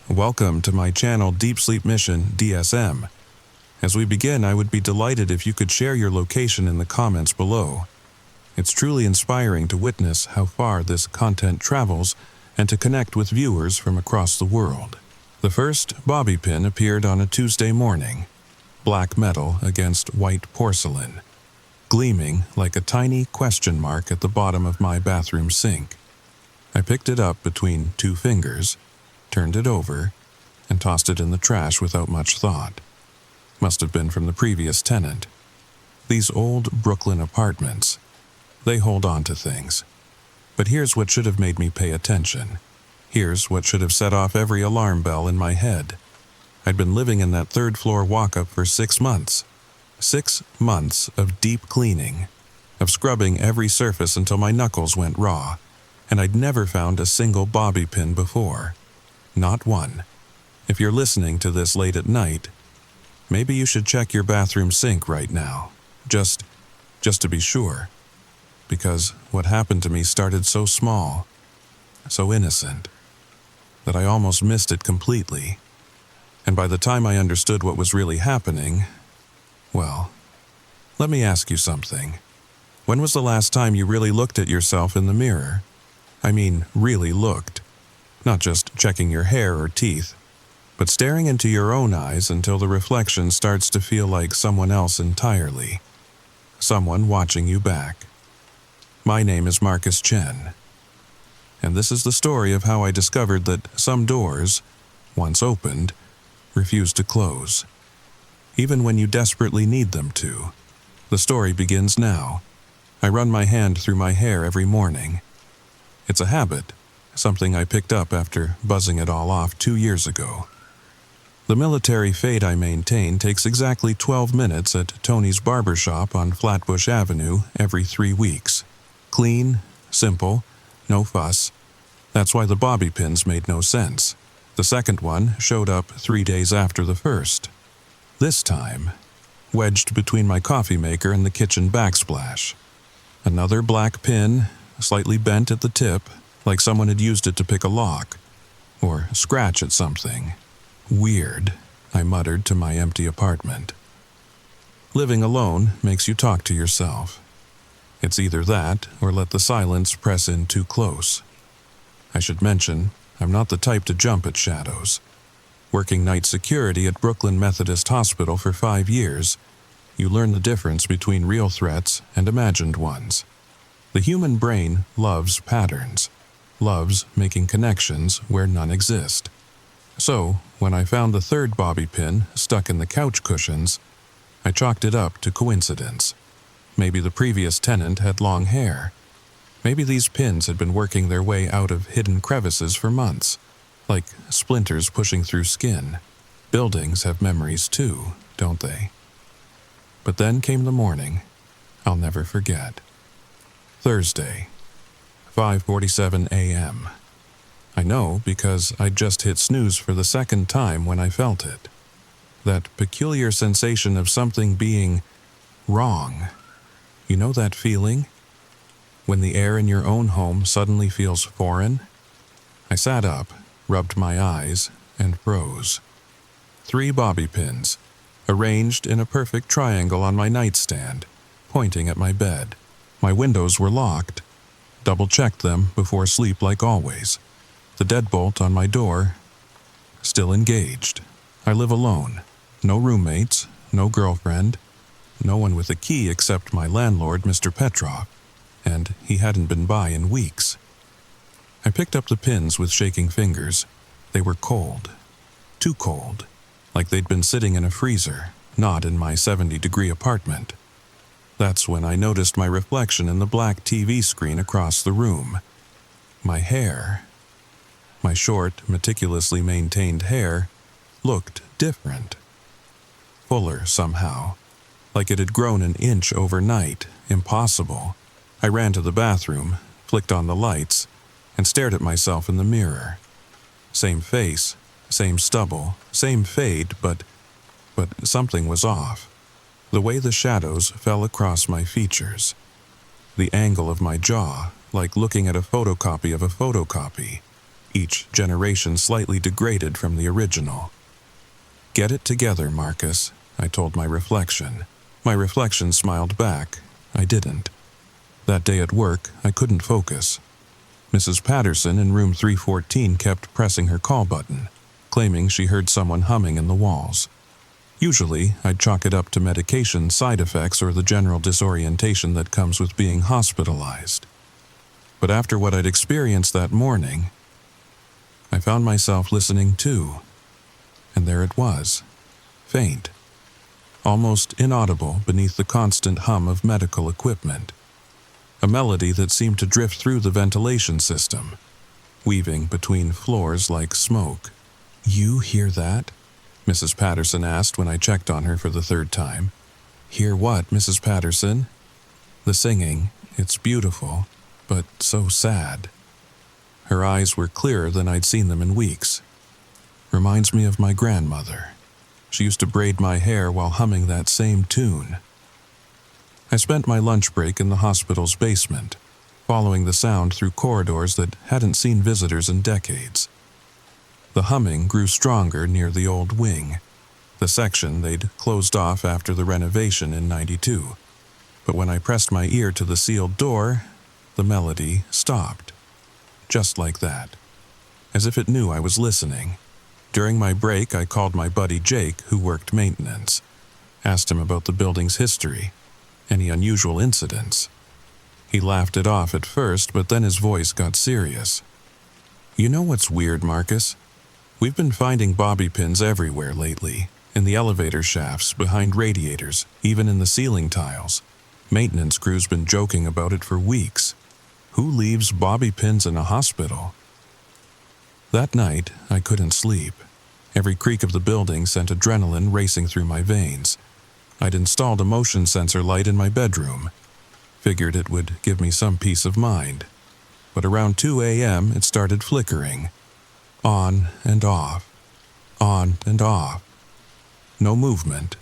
Welcome to my Channel Deep Sleep Mission-DSM. As we begin, I would be delighted if you could share your location in the comments below. It's truly inspiring to witness how far this content travels and to connect with viewers from across the world. The first bobby pin appeared on a Tuesday morning, black metal against white porcelain, gleaming like a tiny question mark at the bottom of my bathroom sink. I picked it up between two fingers, turned it over, and tossed it in the trash without much thought. Must have been from the previous tenant. These old Brooklyn apartments, they hold on to things. But here's what should have made me pay attention. Here's what should have set off every alarm bell in my head. I'd been living in that third-floor walk-up for 6 months. 6 months of deep cleaning, of scrubbing every surface until my knuckles went raw, and I'd never found a single bobby pin before. Not one. If you're listening to this late at night, maybe you should check your bathroom sink right now, just to be sure. Because what happened to me started so small, so innocent, that I almost missed it completely. And by the time I understood what was really happening, well, let me ask you something. When was the last time you really looked at yourself in the mirror? I mean, really looked. Not just checking your hair or teeth, but staring into your own eyes until the reflection starts to feel like someone else entirely. Someone watching you back. My name is Marcus Chen, and this is the story of how I discovered that some doors, once opened, refuse to close, even when you desperately need them to. The story begins now. I run my hand through my hair every morning. It's a habit. Something I picked up after buzzing it all off 2 years ago. The military fade I maintain takes exactly 12 minutes at Tony's Barbershop on Flatbush Avenue every 3 weeks. Clean, simple, no fuss. That's why the bobby pins made no sense. The second one showed up 3 days after the first. This time, wedged between my coffee maker and the kitchen backsplash. Another black pin, slightly bent at the tip, like someone had used it to pick a lock, or scratch at something. Weird, I muttered to my empty apartment. Living alone makes you talk to yourself. It's either that, or let the silence press in too close. I should mention, I'm not the type to jump at shadows. Working night security at Brooklyn Methodist Hospital for 5 years, you learn the difference between real threats and imagined ones. The human brain loves patterns. Loves making connections where none exist. So, when I found the third bobby pin stuck in the couch cushions, I chalked it up to coincidence. Maybe the previous tenant had long hair. Maybe these pins had been working their way out of hidden crevices for months, like splinters pushing through skin. Buildings have memories too, don't they? But then came the morning I'll never forget. Thursday, 5:47 a.m. I know because I just hit snooze for the second time when I felt it. That peculiar sensation of something being wrong. You know that feeling? When the air in your own home suddenly feels foreign? I sat up, rubbed my eyes, and froze. 3 bobby pins, arranged in a perfect triangle on my nightstand, pointing at my bed. My windows were locked. Double-checked them before sleep like always. The deadbolt on my door, still engaged. I live alone. No roommates, no girlfriend, no one with a key except my landlord, Mr. Petrov, and he hadn't been by in weeks. I picked up the pins with shaking fingers. They were cold. Too cold. Like they'd been sitting in a freezer, not in my 70-degree apartment. That's when I noticed my reflection in the black TV screen across the room. My hair, my short, meticulously maintained hair, looked different. Fuller somehow, like it had grown an inch overnight. Impossible. I ran to the bathroom, flicked on the lights, and stared at myself in the mirror. Same face, same stubble, same fade, but something was off. The way the shadows fell across my features. The angle of my jaw, like looking at a photocopy of a photocopy. each generation slightly degraded from the original. "Get it together, Marcus," I told my reflection. My reflection smiled back. I didn't. That day at work, I couldn't focus. Mrs. Patterson in room 314 kept pressing her call button, claiming she heard someone humming in the walls. Usually, I'd chalk it up to medication side effects or the general disorientation that comes with being hospitalized. But after what I'd experienced that morning, I found myself listening too. And there it was, faint, almost inaudible beneath the constant hum of medical equipment. A melody that seemed to drift through the ventilation system, weaving between floors like smoke. "You hear that?" Mrs. Patterson asked when I checked on her for the third time. "Hear what, Mrs. Patterson?" "The singing. It's beautiful, but so sad." Her eyes were clearer than I'd seen them in weeks. "Reminds me of my grandmother. She used to braid my hair while humming that same tune." I spent my lunch break in the hospital's basement, following the sound through corridors that hadn't seen visitors in decades. The humming grew stronger near the old wing, the section they'd closed off after the renovation in '92. But when I pressed my ear to the sealed door, the melody stopped. Just like that. As if it knew I was listening. During my break, I called my buddy Jake, who worked maintenance. Asked him about the building's history. Any unusual incidents. He laughed it off at first, but then his voice got serious. "You know what's weird, Marcus? We've been finding bobby pins everywhere lately, in the elevator shafts, behind radiators, even in the ceiling tiles. Maintenance crew's been joking about it for weeks. Who leaves bobby pins in a hospital?" That night, I couldn't sleep. Every creak of the building sent adrenaline racing through my veins. I'd installed a motion sensor light in my bedroom. Figured it would give me some peace of mind. But around 2 a.m., it started flickering. On and off. On and off. No movement.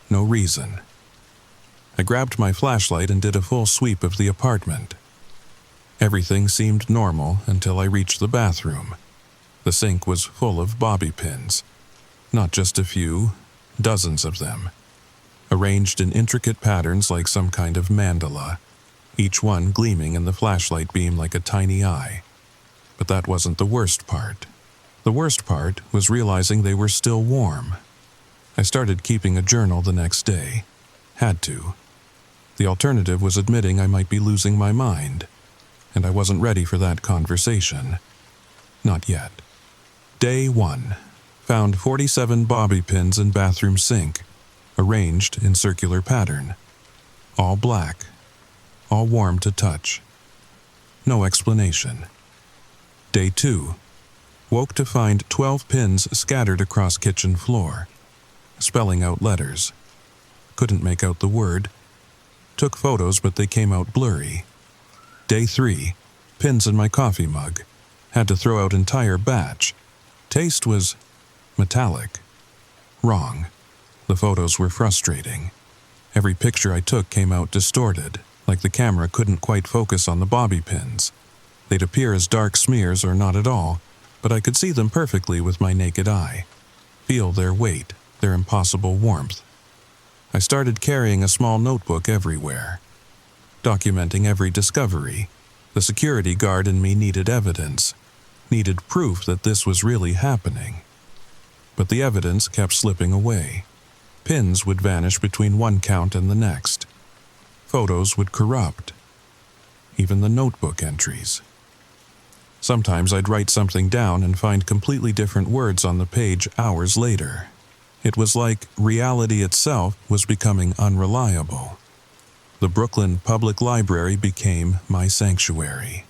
No reason. I grabbed my flashlight and did a full sweep of the apartment. Everything seemed normal until I reached the bathroom. The sink was full of bobby pins. Not just a few, dozens of them. Arranged in intricate patterns like some kind of mandala, each one gleaming in the flashlight beam like a tiny eye. But that wasn't the worst part. The worst part was realizing they were still warm. I started keeping a journal the next day. Had to. The alternative was admitting I might be losing my mind, and I wasn't ready for that conversation. Not yet. Day 1. Found 47 bobby pins in bathroom sink, arranged in circular pattern. All black. All warm to touch. No explanation. Day 2. Woke to find 12 pins scattered across kitchen floor, spelling out letters. Couldn't make out the word. Took photos, but they came out blurry. Day 3. Pins in my coffee mug. Had to throw out entire batch. Taste was metallic. Wrong. The photos were frustrating. Every picture I took came out distorted, like the camera couldn't quite focus on the bobby pins. They'd appear as dark smears or not at all, but I could see them perfectly with my naked eye. Feel their weight, their impossible warmth. I started carrying a small notebook everywhere, documenting every discovery. The security guard in me needed evidence, needed proof that this was really happening. But the evidence kept slipping away. Pins would vanish between one count and the next. Photos would corrupt. Even the notebook entries. Sometimes I'd write something down and find completely different words on the page hours later. It was like reality itself was becoming unreliable. The Brooklyn Public Library became my sanctuary.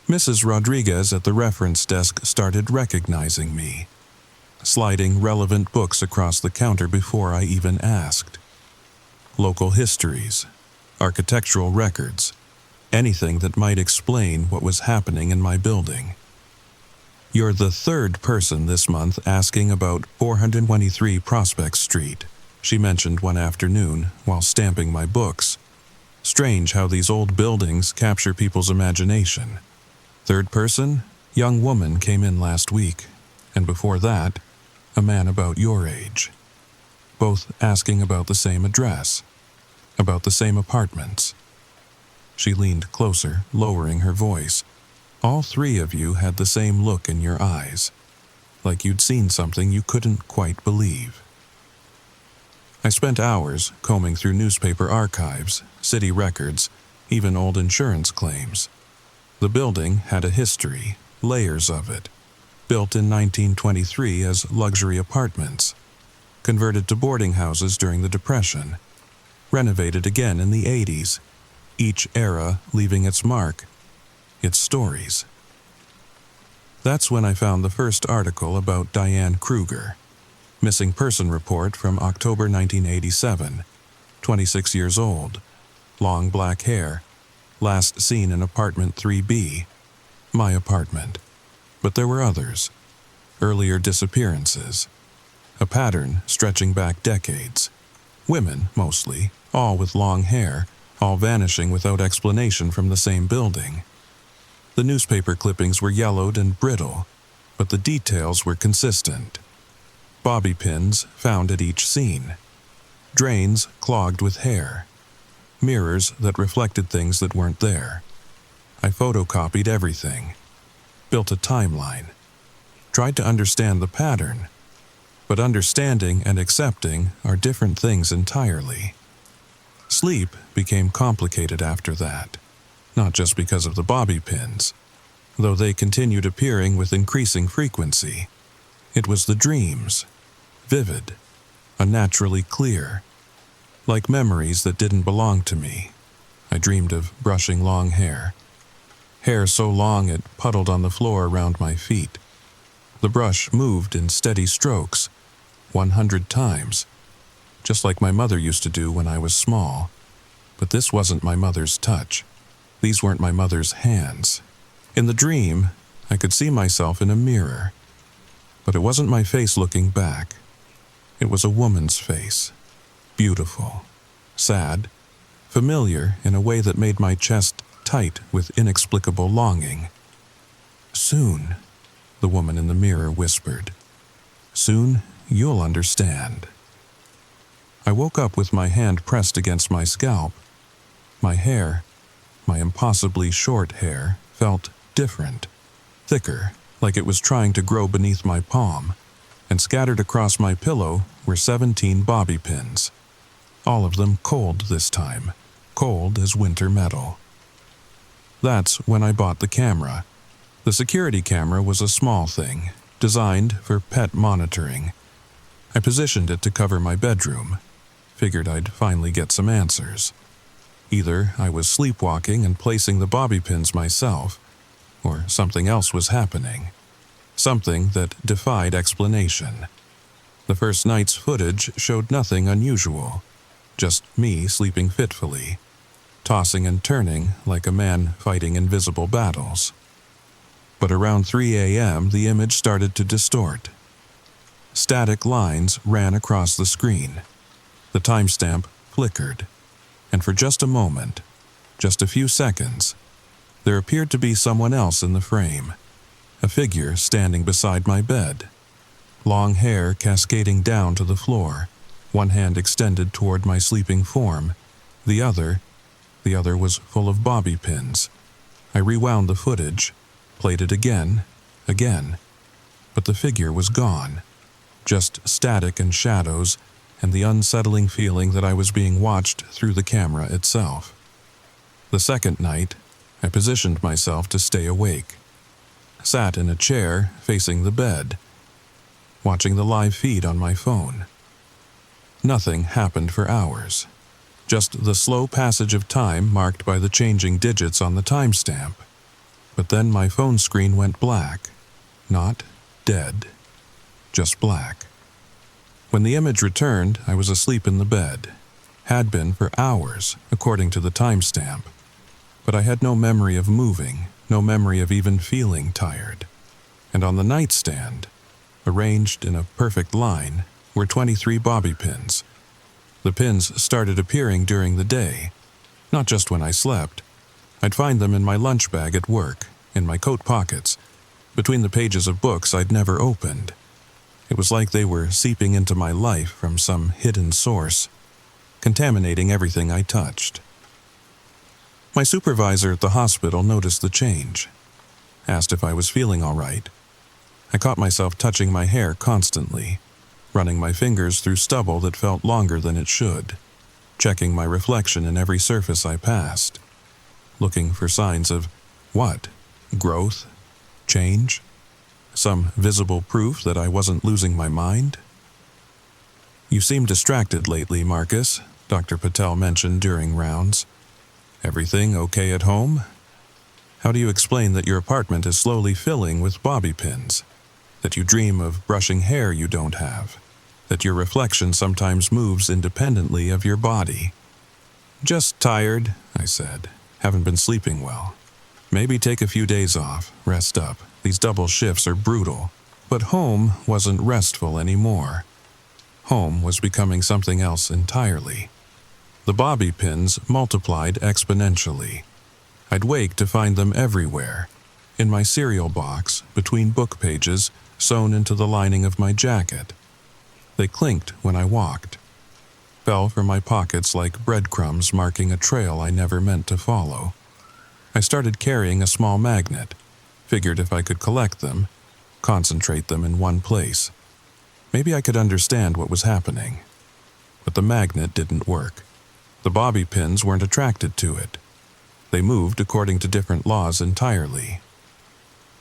Mrs. Rodriguez at the reference desk started recognizing me, sliding relevant books across the counter before I even asked. Local histories, architectural records, anything that might explain what was happening in my building. "You're the third person this month asking about 423 Prospect Street," she mentioned one afternoon while stamping my books. Strange how these old buildings capture people's imagination. Third person? Young woman came in last week, and before that, a man about your age. Both asking about the same address, about the same apartments. She leaned closer, lowering her voice. All three of you had the same look in your eyes, like you'd seen something you couldn't quite believe. I spent hours combing through newspaper archives, city records, even old insurance claims. The building had a history, layers of it. Built in 1923 as luxury apartments, converted to boarding houses during the Depression, renovated again in the 80s, each era leaving its mark, its stories. That's when I found the first article about Diane Kruger, missing person report from October 1987, 26 years old, long black hair, last seen in apartment 3B, my apartment. But there were others, earlier disappearances, a pattern stretching back decades. Women, mostly, all with long hair, all vanishing without explanation from the same building. The newspaper clippings were yellowed and brittle, but the details were consistent. Bobby pins found at each scene. Drains clogged with hair. Mirrors that reflected things that weren't there. I photocopied everything. Built a timeline. Tried to understand the pattern. But understanding and accepting are different things entirely. Sleep became complicated after that, not just because of the bobby pins, though they continued appearing with increasing frequency. It was the dreams, vivid, unnaturally clear, like memories that didn't belong to me. I dreamed of brushing long hair. Hair so long it puddled on the floor around my feet. The brush moved in steady strokes, 100 times, just like my mother used to do when I was small. But this wasn't my mother's touch. These weren't my mother's hands. In the dream, I could see myself in a mirror. But it wasn't my face looking back. It was a woman's face. Beautiful, sad, familiar in a way that made my chest tight with inexplicable longing. "Soon," the woman in the mirror whispered. "Soon you'll understand." I woke up with my hand pressed against my scalp. My hair, my impossibly short hair, felt different, thicker, like it was trying to grow beneath my palm, and scattered across my pillow were 17 bobby pins. All of them cold this time, cold as winter metal. That's when I bought the camera. The security camera was a small thing, designed for pet monitoring. I positioned it to cover my bedroom. Figured I'd finally get some answers. Either I was sleepwalking and placing the bobby pins myself, or something else was happening. Something that defied explanation. The first night's footage showed nothing unusual, just me sleeping fitfully, tossing and turning like a man fighting invisible battles. But around 3 a.m., the image started to distort. Static lines ran across the screen. The timestamp flickered, and for just a moment, just a few seconds, there appeared to be someone else in the frame, a figure standing beside my bed, long hair cascading down to the floor, one hand extended toward my sleeping form, the other was full of bobby pins. I rewound the footage, played it again, but the figure was gone, just static and shadows, and the unsettling feeling that I was being watched through the camera itself. The second night, I positioned myself to stay awake. Sat in a chair facing the bed, watching the live feed on my phone. Nothing happened for hours. Just the slow passage of time marked by the changing digits on the timestamp. But then my phone screen went black. Not dead, just black. When the image returned, I was asleep in the bed. Had been for hours, according to the timestamp. But I had no memory of moving, no memory of even feeling tired. And on the nightstand, arranged in a perfect line, were 23 bobby pins. The pins started appearing during the day, not just when I slept. I'd find them in my lunch bag at work, in my coat pockets, between the pages of books I'd never opened. It was like they were seeping into my life from some hidden source, contaminating everything I touched. My supervisor at the hospital noticed the change, asked if I was feeling all right. I caught myself touching my hair constantly, running my fingers through stubble that felt longer than it should, checking my reflection in every surface I passed, looking for signs of what? Growth? Change? Some visible proof that I wasn't losing my mind? "You seem distracted lately, Marcus," Dr. Patel mentioned during rounds. "Everything okay at home? How do you explain that your apartment is slowly filling with bobby pins? That you dream of brushing hair you don't have? That your reflection sometimes moves independently of your body?" "Just tired," I said. "Haven't been sleeping well. Maybe take a few days off, rest up. These double shifts are brutal." But home wasn't restful anymore. Home was becoming something else entirely. The bobby pins multiplied exponentially. I'd wake to find them everywhere, in my cereal box, between book pages, sewn into the lining of my jacket. They clinked when I walked, fell from my pockets like breadcrumbs marking a trail I never meant to follow. I started carrying a small magnet, figured if I could collect them, concentrate them in one place, maybe I could understand what was happening. But the magnet didn't work. The bobby pins weren't attracted to it. They moved according to different laws entirely.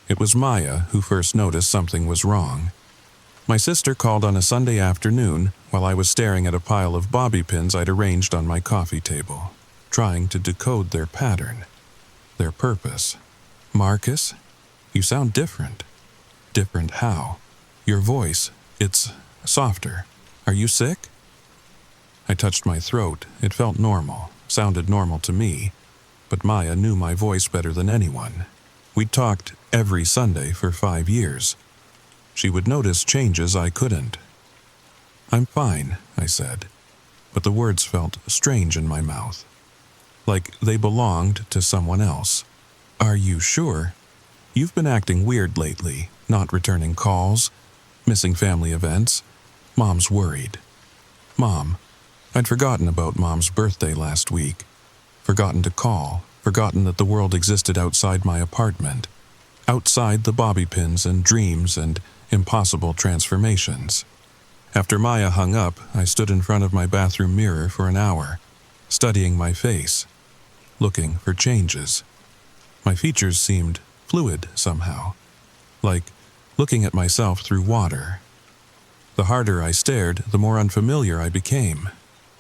It was Maya who first noticed something was wrong. My sister called on a Sunday afternoon while I was staring at a pile of bobby pins I'd arranged on my coffee table, trying to decode their pattern, their purpose. "Marcus, you sound different." "Different how?" "Your voice, it's softer. Are you sick?" I touched my throat. It felt normal, sounded normal to me, but Maya knew my voice better than anyone. We'd talked every Sunday for 5 years. She would notice changes I couldn't. "I'm fine," I said, but the words felt strange in my mouth, like they belonged to someone else. "Are you sure? You've been acting weird lately, not returning calls, missing family events. Mom's worried." "Mom." I'd forgotten about Mom's birthday last week, forgotten to call, forgotten that the world existed outside my apartment, outside the bobby pins and dreams and impossible transformations. After Maya hung up, I stood in front of my bathroom mirror for an hour, studying my face, looking for changes. My features seemed fluid somehow, like looking at myself through water. The harder I stared, the more unfamiliar I became.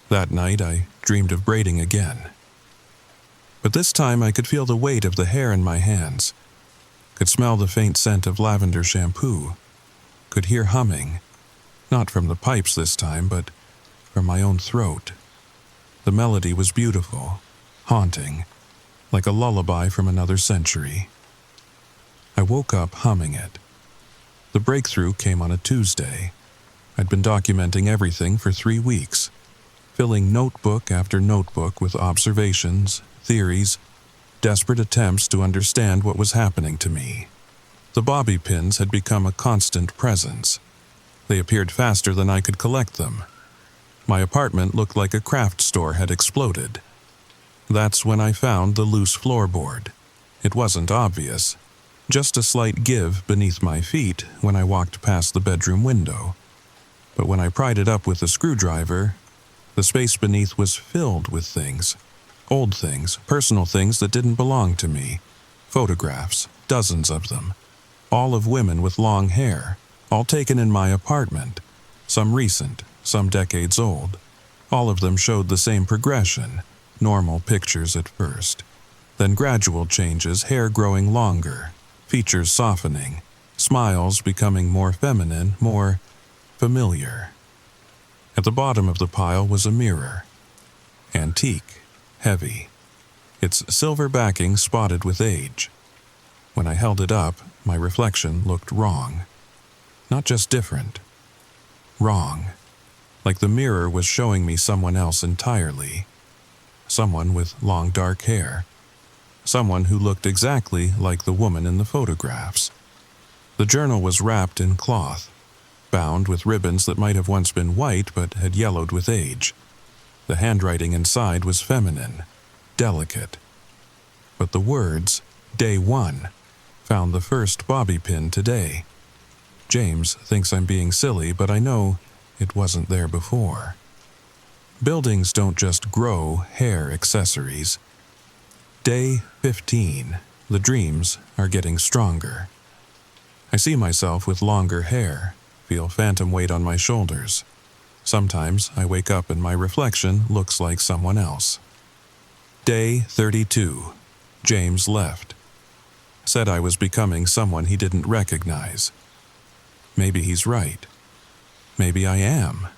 That night, I dreamed of braiding again. But this time I could feel the weight of the hair in my hands, could smell the faint scent of lavender shampoo, could hear humming, not from the pipes this time, but from my own throat. The melody was beautiful, haunting, like a lullaby from another century. I woke up humming it. The breakthrough came on a Tuesday. I'd been documenting everything for 3 weeks, filling notebook after notebook with observations, theories, desperate attempts to understand what was happening to me. The bobby pins had become a constant presence. They appeared faster than I could collect them. My apartment looked like a craft store had exploded. That's when I found the loose floorboard. It wasn't obvious, just a slight give beneath my feet when I walked past the bedroom window. But when I pried it up with a screwdriver, the space beneath was filled with things. Old things, personal things that didn't belong to me. Photographs, dozens of them. All of women with long hair, all taken in my apartment. Some recent, some decades old. All of them showed the same progression, normal pictures at first. Then gradual changes, hair growing longer, features softening, smiles becoming more feminine, more familiar. At the bottom of the pile was a mirror. Antique, heavy, its silver backing spotted with age. When I held it up, my reflection looked wrong. Not just different. Wrong. Like the mirror was showing me someone else entirely. Someone with long dark hair. Someone who looked exactly like the woman in the photographs. The journal was wrapped in cloth, bound with ribbons that might have once been white but had yellowed with age. The handwriting inside was feminine, delicate. But the words, Day 1, found the first bobby pin today. James thinks I'm being silly, but I know it wasn't there before. Buildings don't just grow hair accessories. Day 15, the dreams are getting stronger. I see myself with longer hair, feel phantom weight on my shoulders. Sometimes I wake up and my reflection looks like someone else. Day 32, James left. Said I was becoming someone he didn't recognize. Maybe he's right. Maybe I am.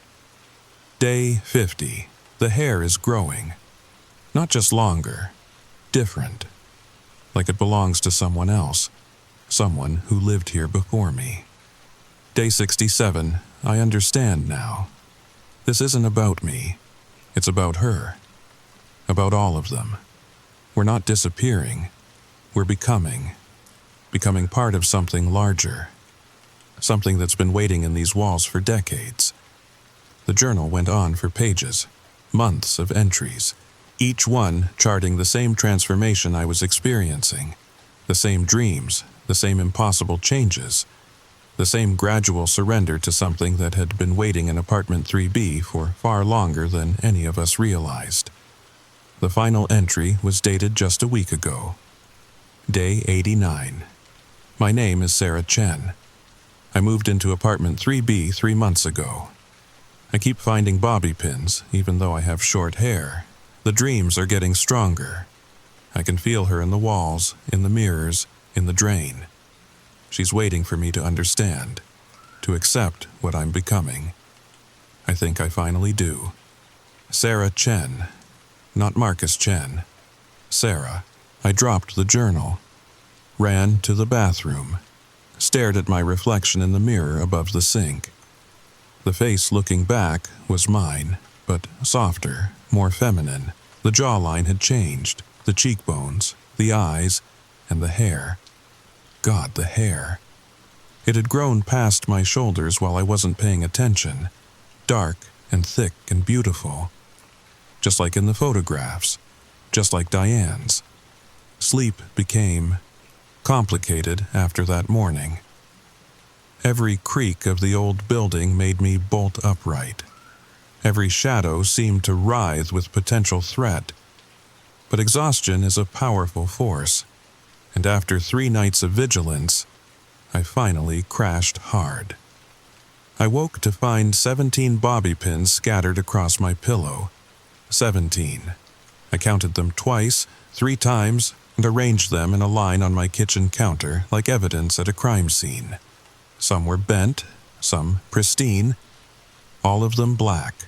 Day 50, the hair is growing. Not just longer, different. Like it belongs to someone else, someone who lived here before me. Day 67, I understand now. This isn't about me. It's about her. About all of them. We're not disappearing. We're becoming part of something larger. Something that's been waiting in these walls for decades. The journal went on for pages, months of entries, each one charting the same transformation I was experiencing, the same dreams, the same impossible changes, the same gradual surrender to something that had been waiting in apartment 3B for far longer than any of us realized. The final entry was dated just a week ago. Day 89. My name is Sarah Chen. I moved into apartment 3B 3 months ago. I keep finding bobby pins, even though I have short hair. The dreams are getting stronger. I can feel her in the walls, in the mirrors, in the drain. She's waiting for me to understand, to accept what I'm becoming. I think I finally do. Sarah Chen, not Marcus Chen. Sarah. I dropped the journal, ran to the bathroom, stared at my reflection in the mirror above the sink. The face looking back was mine, but softer, more feminine. The jawline had changed, the cheekbones, the eyes, and the hair. God, the hair. It had grown past my shoulders while I wasn't paying attention, dark and thick and beautiful. Just like in the photographs, just like Diane's. Sleep became complicated after that morning. Every creak of the old building made me bolt upright. Every shadow seemed to writhe with potential threat. But exhaustion is a powerful force, and after 3 nights of vigilance, I finally crashed hard. I woke to find 17 bobby pins scattered across my pillow. 17. I counted them twice, 3 times, and arranged them in a line on my kitchen counter like evidence at a crime scene. Some were bent, some pristine, all of them black,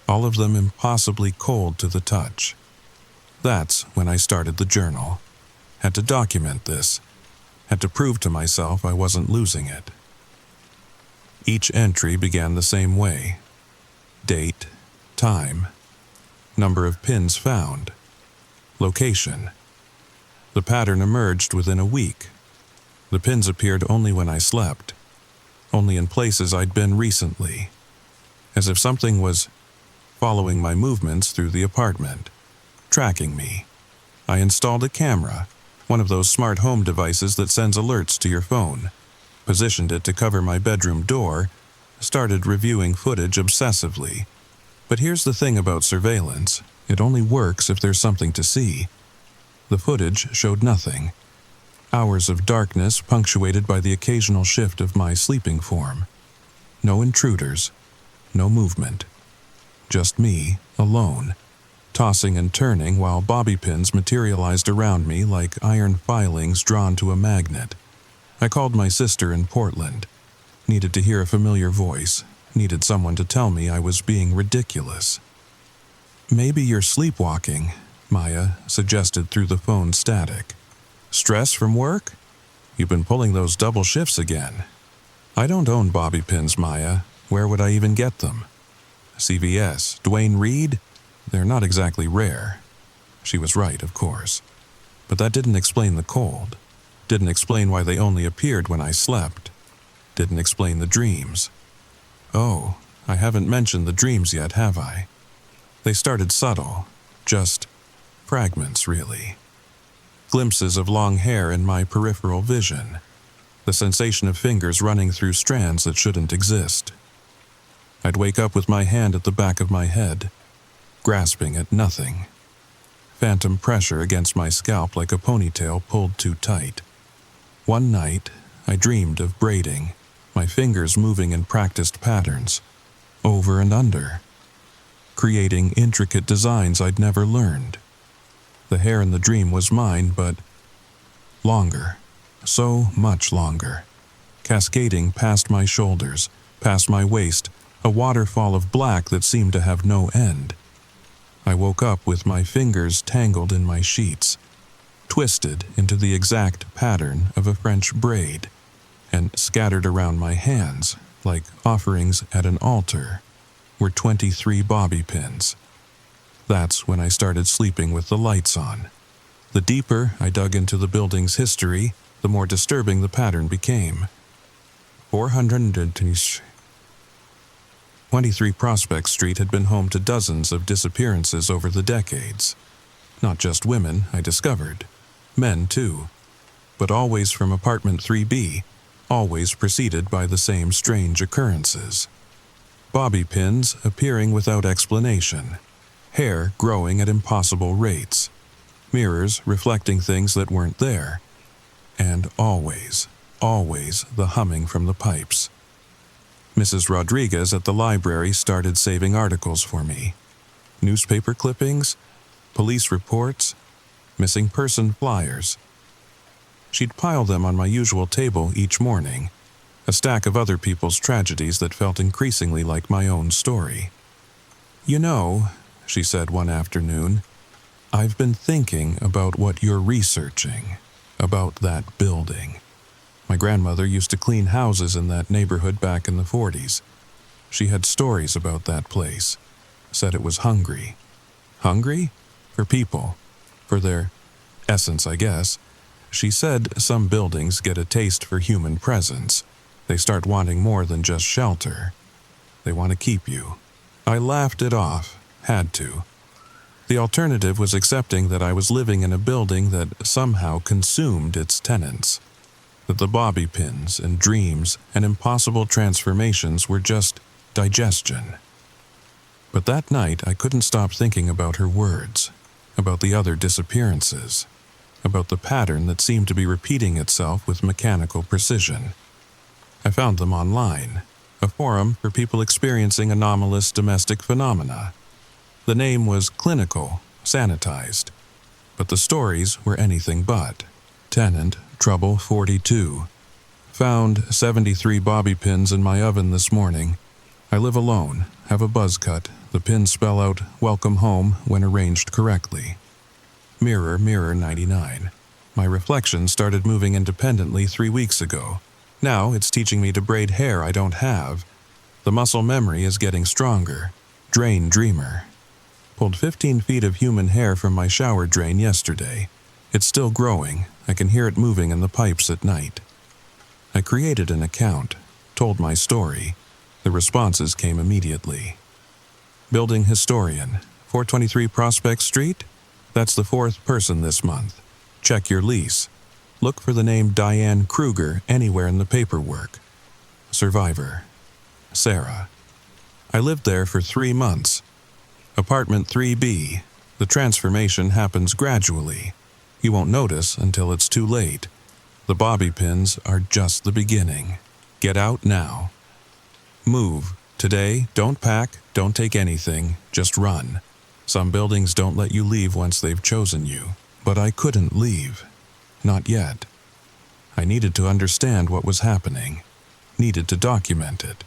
all of them impossibly cold to the touch. That's when I started the journal. Had to document this. Had to prove to myself I wasn't losing it. Each entry began the same way. Date, time, number of pins found, location. The pattern emerged within a week. The pins appeared only when I slept, only in places I'd been recently, as if something was following my movements through the apartment, tracking me. I installed a camera, one of those smart home devices that sends alerts to your phone, positioned it to cover my bedroom door, started reviewing footage obsessively. But here's the thing about surveillance, it only works if there's something to see. The footage showed nothing. Hours of darkness punctuated by the occasional shift of my sleeping form. No intruders, no movement. Just me, alone, tossing and turning while bobby pins materialized around me like iron filings drawn to a magnet. I called my sister in Portland. Needed to hear a familiar voice. Needed someone to tell me I was being ridiculous. Maybe you're sleepwalking, Maya suggested through the phone static. Stress from work? You've been pulling those double shifts again. I don't own bobby pins, Maya. Where would I even get them? CVS, Duane Reade? They're not exactly rare. She was right, of course. But that didn't explain the cold. Didn't explain why they only appeared when I slept. Didn't explain the dreams. Oh, I haven't mentioned the dreams yet, have I? They started subtle, just fragments, really. Glimpses of long hair in my peripheral vision. The sensation of fingers running through strands that shouldn't exist. I'd wake up with my hand at the back of my head, grasping at nothing. Phantom pressure against my scalp like a ponytail pulled too tight. One night, I dreamed of braiding, my fingers moving in practiced patterns, over and under, creating intricate designs I'd never learned. The hair in the dream was mine, but longer, so much longer, cascading past my shoulders, past my waist, a waterfall of black that seemed to have no end. I woke up with my fingers tangled in my sheets, twisted into the exact pattern of a French braid, and scattered around my hands, like offerings at an altar, were 23 bobby pins. That's when I started sleeping with the lights on. The deeper I dug into the building's history, the more disturbing the pattern became. 423 Prospect Street had been home to dozens of disappearances over the decades. Not just women, I discovered. Men, too. But always from apartment 3B, always preceded by the same strange occurrences. Bobby pins appearing without explanation. Hair growing at impossible rates. Mirrors reflecting things that weren't there. And always the humming from the pipes. Mrs. Rodriguez at the library started saving articles for me. Newspaper clippings, police reports, missing person flyers. She'd pile them on my usual table each morning, a stack of other people's tragedies that felt increasingly like my own story. "You know," she said one afternoon, "I've been thinking about what you're researching, about that building. My grandmother used to clean houses in that neighborhood back in the 40s. She had stories about that place, said it was hungry. Hungry? For people. For their essence, I guess. She said some buildings get a taste for human presence. They start wanting more than just shelter. They want to keep you." I laughed it off, had to. The alternative was accepting that I was living in a building that somehow consumed its tenants. That the bobby pins and dreams and impossible transformations were just digestion. But that night I couldn't stop thinking about her words, about the other disappearances, about the pattern that seemed to be repeating itself with mechanical precision. I found them online, a forum for people experiencing anomalous domestic phenomena. The name was clinical, sanitized, but the stories were anything but. Tenant Trouble 42. Found 73 bobby pins in my oven this morning. I live alone, have a buzz cut. The pins spell out "Welcome Home" when arranged correctly. Mirror, mirror 99. My reflection started moving independently 3 weeks ago. Now it's teaching me to braid hair I don't have. The muscle memory is getting stronger. Drain dreamer. Pulled 15 feet of human hair from my shower drain yesterday. It's still growing. I can hear it moving in the pipes at night. I created an account, told my story. The responses came immediately. Building historian, 423 Prospect Street? That's the 4th person this month. Check your lease. Look for the name Diane Kruger anywhere in the paperwork. Survivor. Sarah. I lived there for 3 months. Apartment 3B. The transformation happens gradually. You won't notice until it's too late. The bobby pins are just the beginning. Get out now. Move. Today, don't pack, don't take anything, just run. Some buildings don't let you leave once they've chosen you, but I couldn't leave. Not yet. I needed to understand what was happening, needed to document it.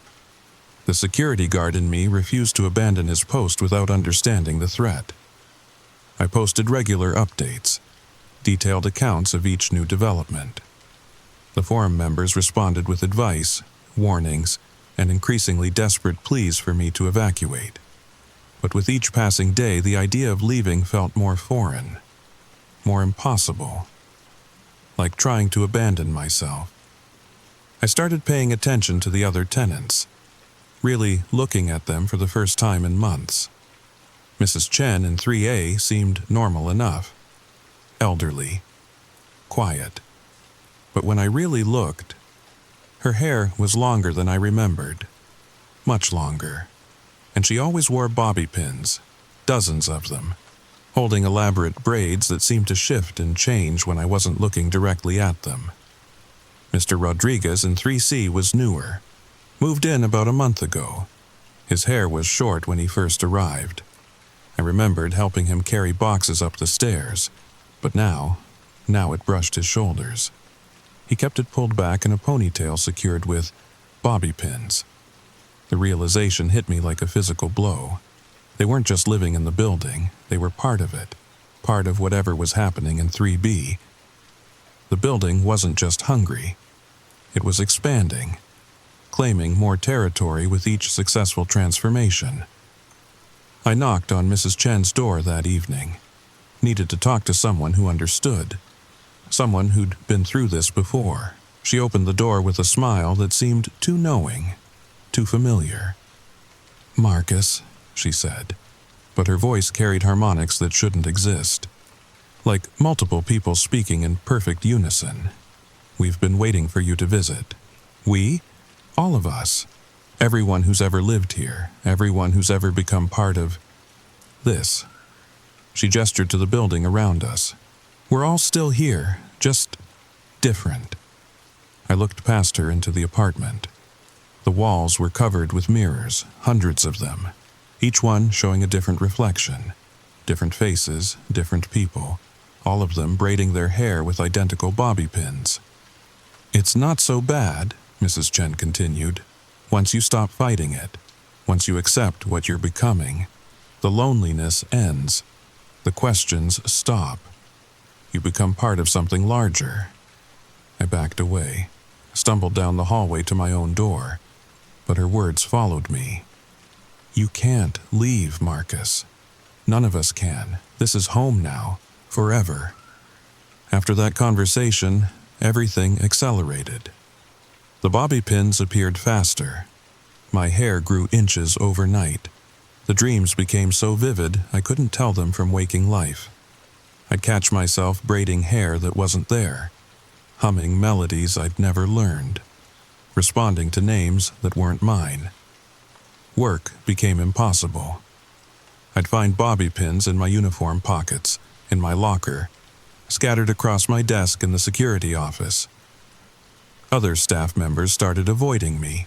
The security guard in me refused to abandon his post without understanding the threat. I posted regular updates, detailed accounts of each new development. The forum members responded with advice, warnings, and increasingly desperate pleas for me to evacuate. But with each passing day, the idea of leaving felt more foreign, more impossible. like trying to abandon myself. I started paying attention to the other tenants, really looking at them for the first time in months. Mrs. Chen in 3A seemed normal enough, elderly, quiet. But when I really looked, her hair was longer than I remembered, much longer, and she always wore bobby pins, dozens of them, holding elaborate braids that seemed to shift and change when I wasn't looking directly at them. Mr. Rodriguez in 3C was newer, moved in about a month ago. His hair was short when he first arrived. I remembered helping him carry boxes up the stairs, but now it brushed his shoulders. He kept it pulled back in a ponytail secured with bobby pins. The realization hit me like a physical blow. They weren't just living in the building, they were part of it, part of whatever was happening in 3B. The building wasn't just hungry. It was expanding, claiming more territory with each successful transformation. I knocked on Mrs. Chen's door that evening. Needed to talk to someone who understood. Someone who'd been through this before. She opened the door with a smile that seemed too knowing, too familiar. "Marcus," she said, but her voice carried harmonics that shouldn't exist. Like multiple people speaking in perfect unison. "We've been waiting for you to visit." "We?" "All of us. Everyone who's ever lived here, everyone who's ever become part of this." She gestured to the building around us. "We're all still here, just different." I looked past her into the apartment. The walls were covered with mirrors, hundreds of them, each one showing a different reflection, different faces, different people, all of them braiding their hair with identical bobby pins. "It's not so bad," Mrs. Chen continued, "once you stop fighting it, once you accept what you're becoming. The loneliness ends. The questions stop. You become part of something larger." I backed away, stumbled down the hallway to my own door, but her words followed me. "You can't leave, Marcus. None of us can. This is home now, forever." After that conversation, everything accelerated. The bobby pins appeared faster. My hair grew inches overnight. The dreams became so vivid I couldn't tell them from waking life. I'd catch myself braiding hair that wasn't there, humming melodies I'd never learned, responding to names that weren't mine. Work became impossible. I'd find bobby pins in my uniform pockets, in my locker, scattered across my desk in the security office. Other staff members started avoiding me.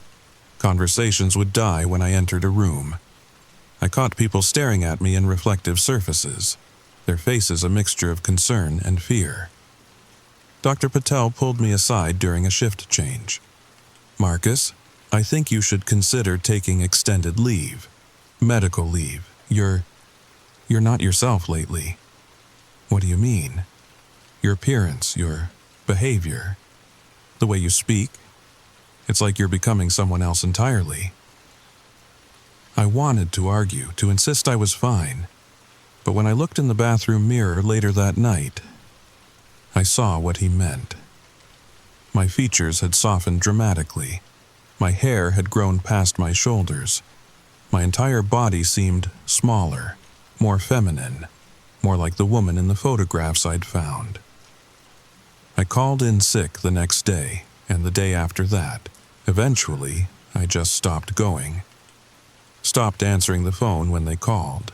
Conversations would die when I entered a room. I caught people staring at me in reflective surfaces, their faces a mixture of concern and fear. Dr. Patel pulled me aside during a shift change. "Marcus, I think you should consider taking extended leave, medical leave. You're not yourself lately." "What do you mean?" "Your appearance, your behavior, the way you speak. It's like you're becoming someone else entirely." I wanted to argue, to insist I was fine, but when I looked in the bathroom mirror later that night, I saw what he meant. My features had softened dramatically. My hair had grown past my shoulders. My entire body seemed smaller, more feminine, more like the woman in the photographs I'd found. I called in sick the next day, and the day after that. Eventually, I just stopped going. Stopped answering the phone when they called.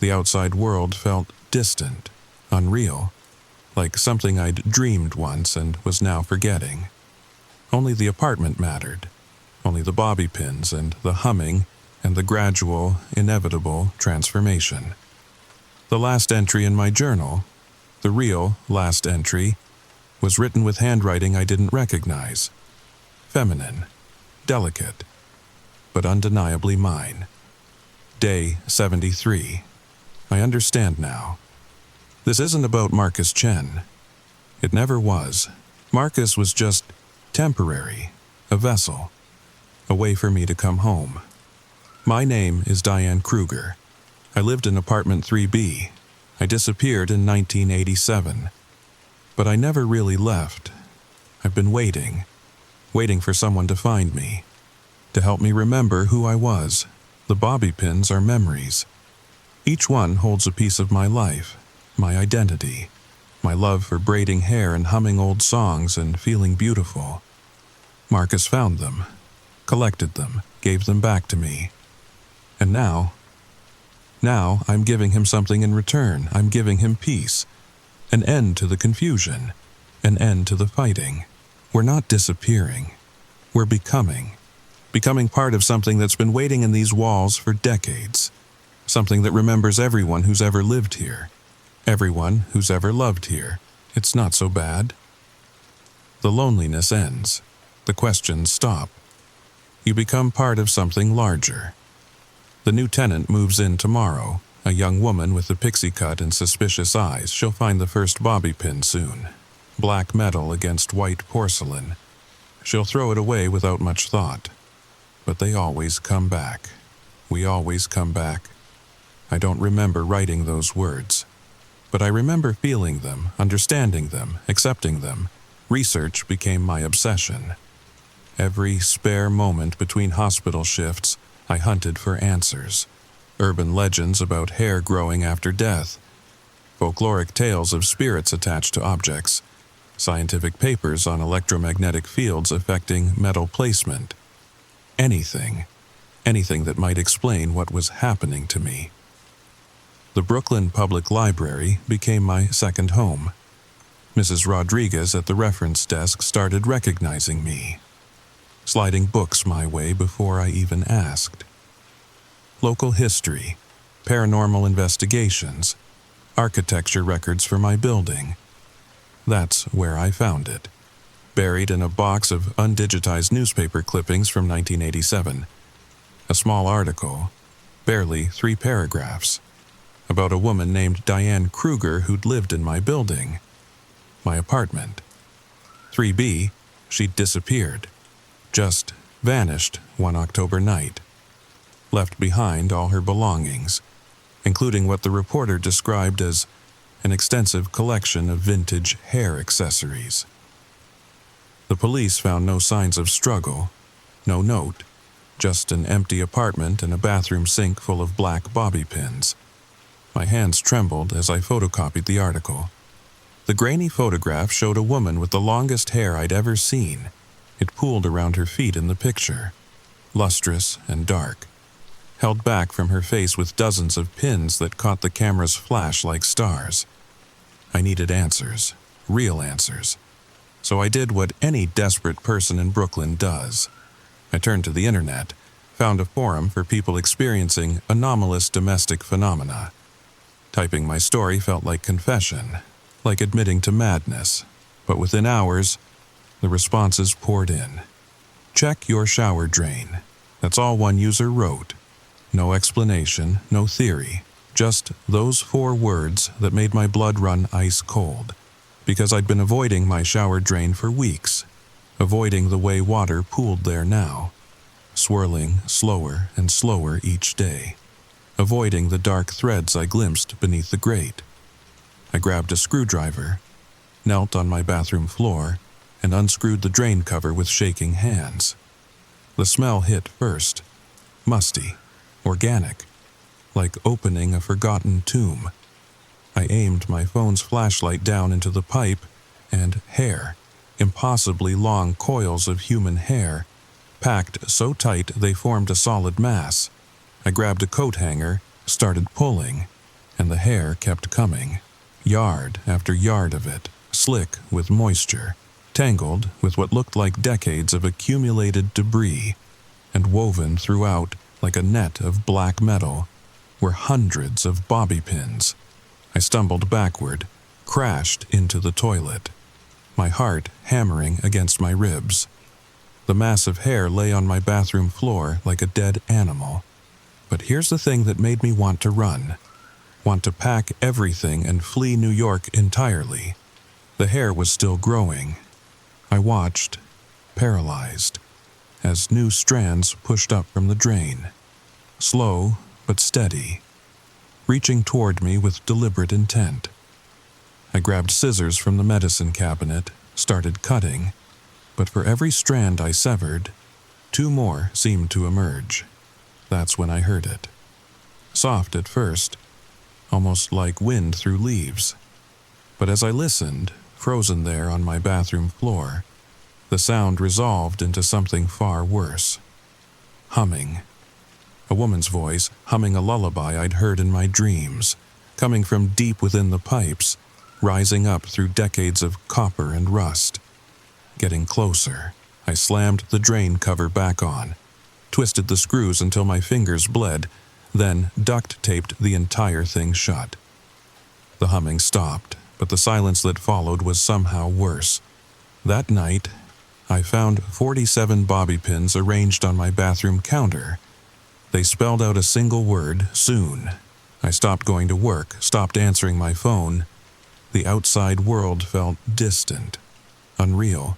The outside world felt distant, unreal, like something I'd dreamed once and was now forgetting. Only the apartment mattered, only the bobby pins and the humming and the gradual, inevitable transformation. The last entry in my journal, the real last entry, was written with handwriting I didn't recognize. Feminine, delicate, but undeniably mine. Day 73. I understand now. This isn't about Marcus Chen. It never was. Marcus was just temporary, a vessel, a way for me to come home. My name is Diane Kruger. I lived in apartment 3B. I disappeared in 1987. But I never really left. I've been waiting for someone to find me, to help me remember who I was. The bobby pins are memories. Each one holds a piece of my life, my identity, my love for braiding hair and humming old songs and feeling beautiful. Marcus found them, collected them, gave them back to me. And now I'm giving him something in return. I'm giving him peace, an end to the confusion, an end to the fighting. We're not disappearing. We're becoming part of something that's been waiting in these walls for decades, something that remembers everyone who's ever lived here, everyone who's ever loved here. It's not so bad. The loneliness ends. The questions stop. You become part of something larger. The new tenant moves in tomorrow, a young woman with a pixie cut and suspicious eyes. She'll find the first bobby pin soon. Black metal against white porcelain. She'll throw it away without much thought. But they always come back. We always come back. I don't remember writing those words, but I remember feeling them, understanding them, accepting them. Research became my obsession. Every spare moment between hospital shifts, I hunted for answers. Urban legends about hair growing after death. Folkloric tales of spirits attached to objects. Scientific papers on electromagnetic fields affecting metal placement. Anything that might explain what was happening to me. The Brooklyn Public Library became my second home. Mrs. Rodriguez at the reference desk started recognizing me, sliding books my way before I even asked. Local history, paranormal investigations, architecture records for my building. That's where I found it, buried in a box of undigitized newspaper clippings from 1987. A small article, barely 3 paragraphs, about a woman named Diane Kruger who'd lived in my building, my apartment. 3B, she'd disappeared, just vanished one October night, left behind all her belongings, including what the reporter described as an extensive collection of vintage hair accessories. The police found no signs of struggle, no note, just an empty apartment and a bathroom sink full of black bobby pins. My hands trembled as I photocopied the article. The grainy photograph showed a woman with the longest hair I'd ever seen. It pooled around her feet in the picture, lustrous and dark, held back from her face with dozens of pins that caught the camera's flash like stars. I needed answers, real answers. So I did what any desperate person in Brooklyn does. I turned to the internet, found a forum for people experiencing anomalous domestic phenomena. Typing my story felt like confession, like admitting to madness, but within hours, the responses poured in. Check your shower drain. That's all one user wrote. No explanation, no theory, just those 4 words that made my blood run ice cold, because I'd been avoiding my shower drain for weeks, avoiding the way water pooled there now, swirling slower and slower each day, avoiding the dark threads I glimpsed beneath the grate. I grabbed a screwdriver, knelt on my bathroom floor, and unscrewed the drain cover with shaking hands. The smell hit first, musty, organic, like opening a forgotten tomb. I aimed my phone's flashlight down into the pipe, and hair, impossibly long coils of human hair, packed so tight they formed a solid mass. I grabbed a coat hanger, started pulling, and the hair kept coming. Yard after yard of it, slick with moisture, tangled with what looked like decades of accumulated debris, and woven throughout like a net of black metal were hundreds of bobby pins. I stumbled backward, crashed into the toilet, my heart hammering against my ribs. The mass of hair lay on my bathroom floor like a dead animal. But here's the thing that made me want to run, want to pack everything and flee New York entirely. The hair was still growing. I watched, paralyzed, as new strands pushed up from the drain, slow but steady, reaching toward me with deliberate intent. I grabbed scissors from the medicine cabinet, started cutting, but for every strand I severed, 2 more seemed to emerge. That's when I heard it. Soft at first, almost like wind through leaves. But as I listened, frozen there on my bathroom floor, the sound resolved into something far worse. Humming. A woman's voice humming a lullaby I'd heard in my dreams, coming from deep within the pipes, rising up through decades of copper and rust. Getting closer, I slammed the drain cover back on, twisted the screws until my fingers bled, then duct-taped the entire thing shut. The humming stopped, but the silence that followed was somehow worse. That night, I found 47 bobby pins arranged on my bathroom counter. They spelled out a single word, soon. I stopped going to work, stopped answering my phone. The outside world felt distant, unreal,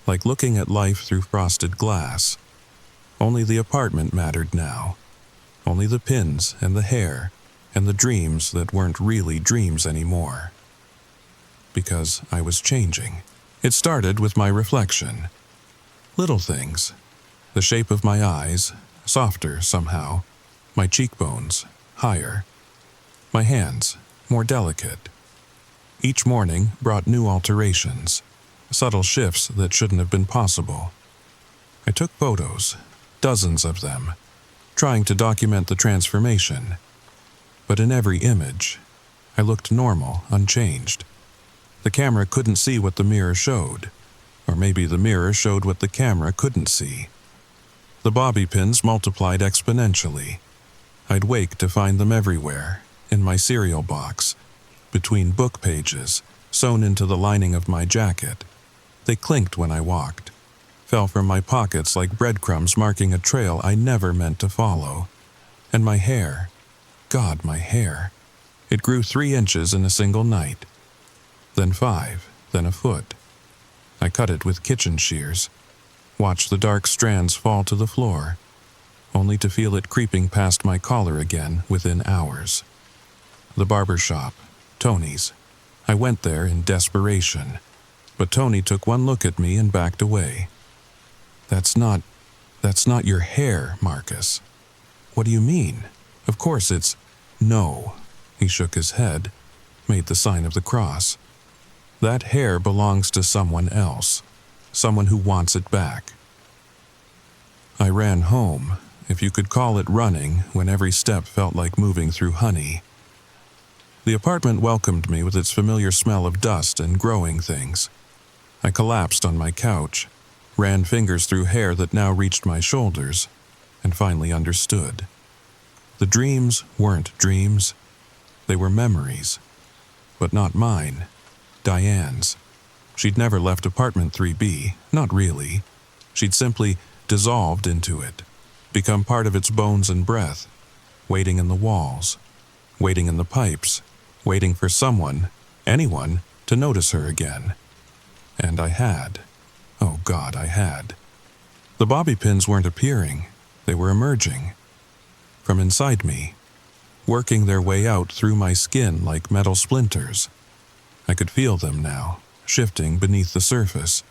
like looking at life through frosted glass. Only the apartment mattered now. Only the pins and the hair and the dreams that weren't really dreams anymore. Because I was changing. It started with my reflection. Little things. The shape of my eyes, softer somehow. My cheekbones, higher. My hands, more delicate. Each morning brought new alterations, subtle shifts that shouldn't have been possible. I took photos, dozens of them, trying to document the transformation. But in every image, I looked normal, unchanged. The camera couldn't see what the mirror showed, or maybe the mirror showed what the camera couldn't see. The bobby pins multiplied exponentially. I'd wake to find them everywhere, in my cereal box, between book pages, sewn into the lining of my jacket. They clinked when I walked, fell from my pockets like breadcrumbs marking a trail I never meant to follow. And my hair, God, my hair. It grew 3 inches in a single night. Then 5, then a foot. I cut it with kitchen shears, watched the dark strands fall to the floor, only to feel it creeping past my collar again within hours. The barber shop, Tony's. I went there in desperation, but Tony took one look at me and backed away. That's not your hair, Marcus." "What do you mean? Of course it's—" "No." He shook his head, made the sign of the cross. "That hair belongs to someone else, someone who wants it back." I ran home, if you could call it running, when every step felt like moving through honey. The apartment welcomed me with its familiar smell of dust and growing things. I collapsed on my couch, ran fingers through hair that now reached my shoulders, and finally understood. The dreams weren't dreams. They were memories. But not mine. Diane's. She'd never left apartment 3B, not really. She'd simply dissolved into it, become part of its bones and breath, waiting in the walls, waiting in the pipes, waiting for someone, anyone, to notice her again. And I had. Oh God, I had. The bobby pins weren't appearing. They were emerging. From inside me, working their way out through my skin like metal splinters. I could feel them now, shifting beneath the surface,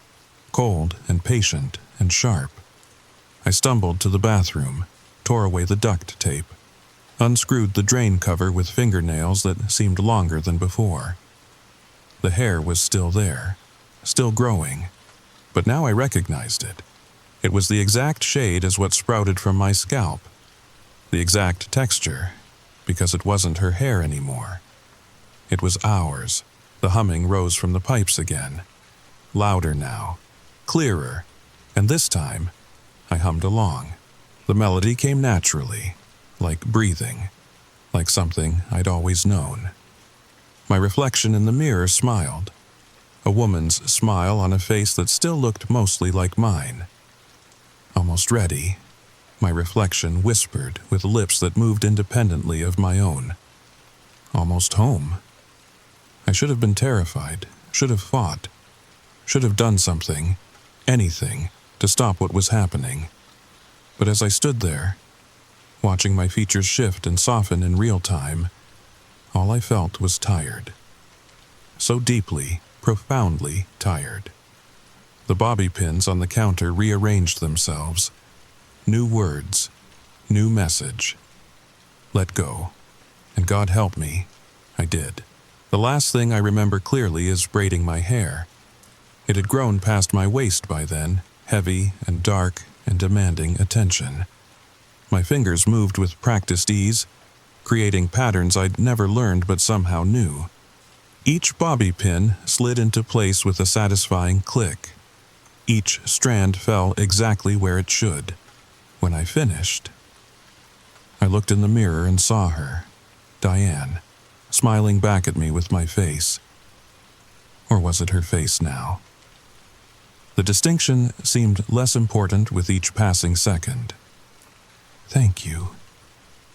cold and patient and sharp. I stumbled to the bathroom, tore away the duct tape, unscrewed the drain cover with fingernails that seemed longer than before. The hair was still there, still growing, but now I recognized it. It was the exact shade as what sprouted from my scalp, the exact texture, because it wasn't her hair anymore. It was ours. The humming rose from the pipes again, louder now, clearer, and this time I hummed along. The melody came naturally, like breathing, like something I'd always known. My reflection in the mirror smiled, a woman's smile on a face that still looked mostly like mine. "Almost ready," my reflection whispered with lips that moved independently of my own. "Almost home." I should have been terrified, should have fought, should have done something, anything, to stop what was happening. But as I stood there, watching my features shift and soften in real time, all I felt was tired. so deeply, profoundly tired. The bobby pins on the counter rearranged themselves. New words, new message. Let go. And God help me, I did. The last thing I remember clearly is braiding my hair. It had grown past my waist by then, heavy and dark and demanding attention. My fingers moved with practiced ease, creating patterns I'd never learned but somehow knew. Each bobby pin slid into place with a satisfying click. Each strand fell exactly where it should. When I finished, I looked in the mirror and saw her, Diane, smiling back at me with my face. Or was it her face now? The distinction seemed less important with each passing second. "Thank you,"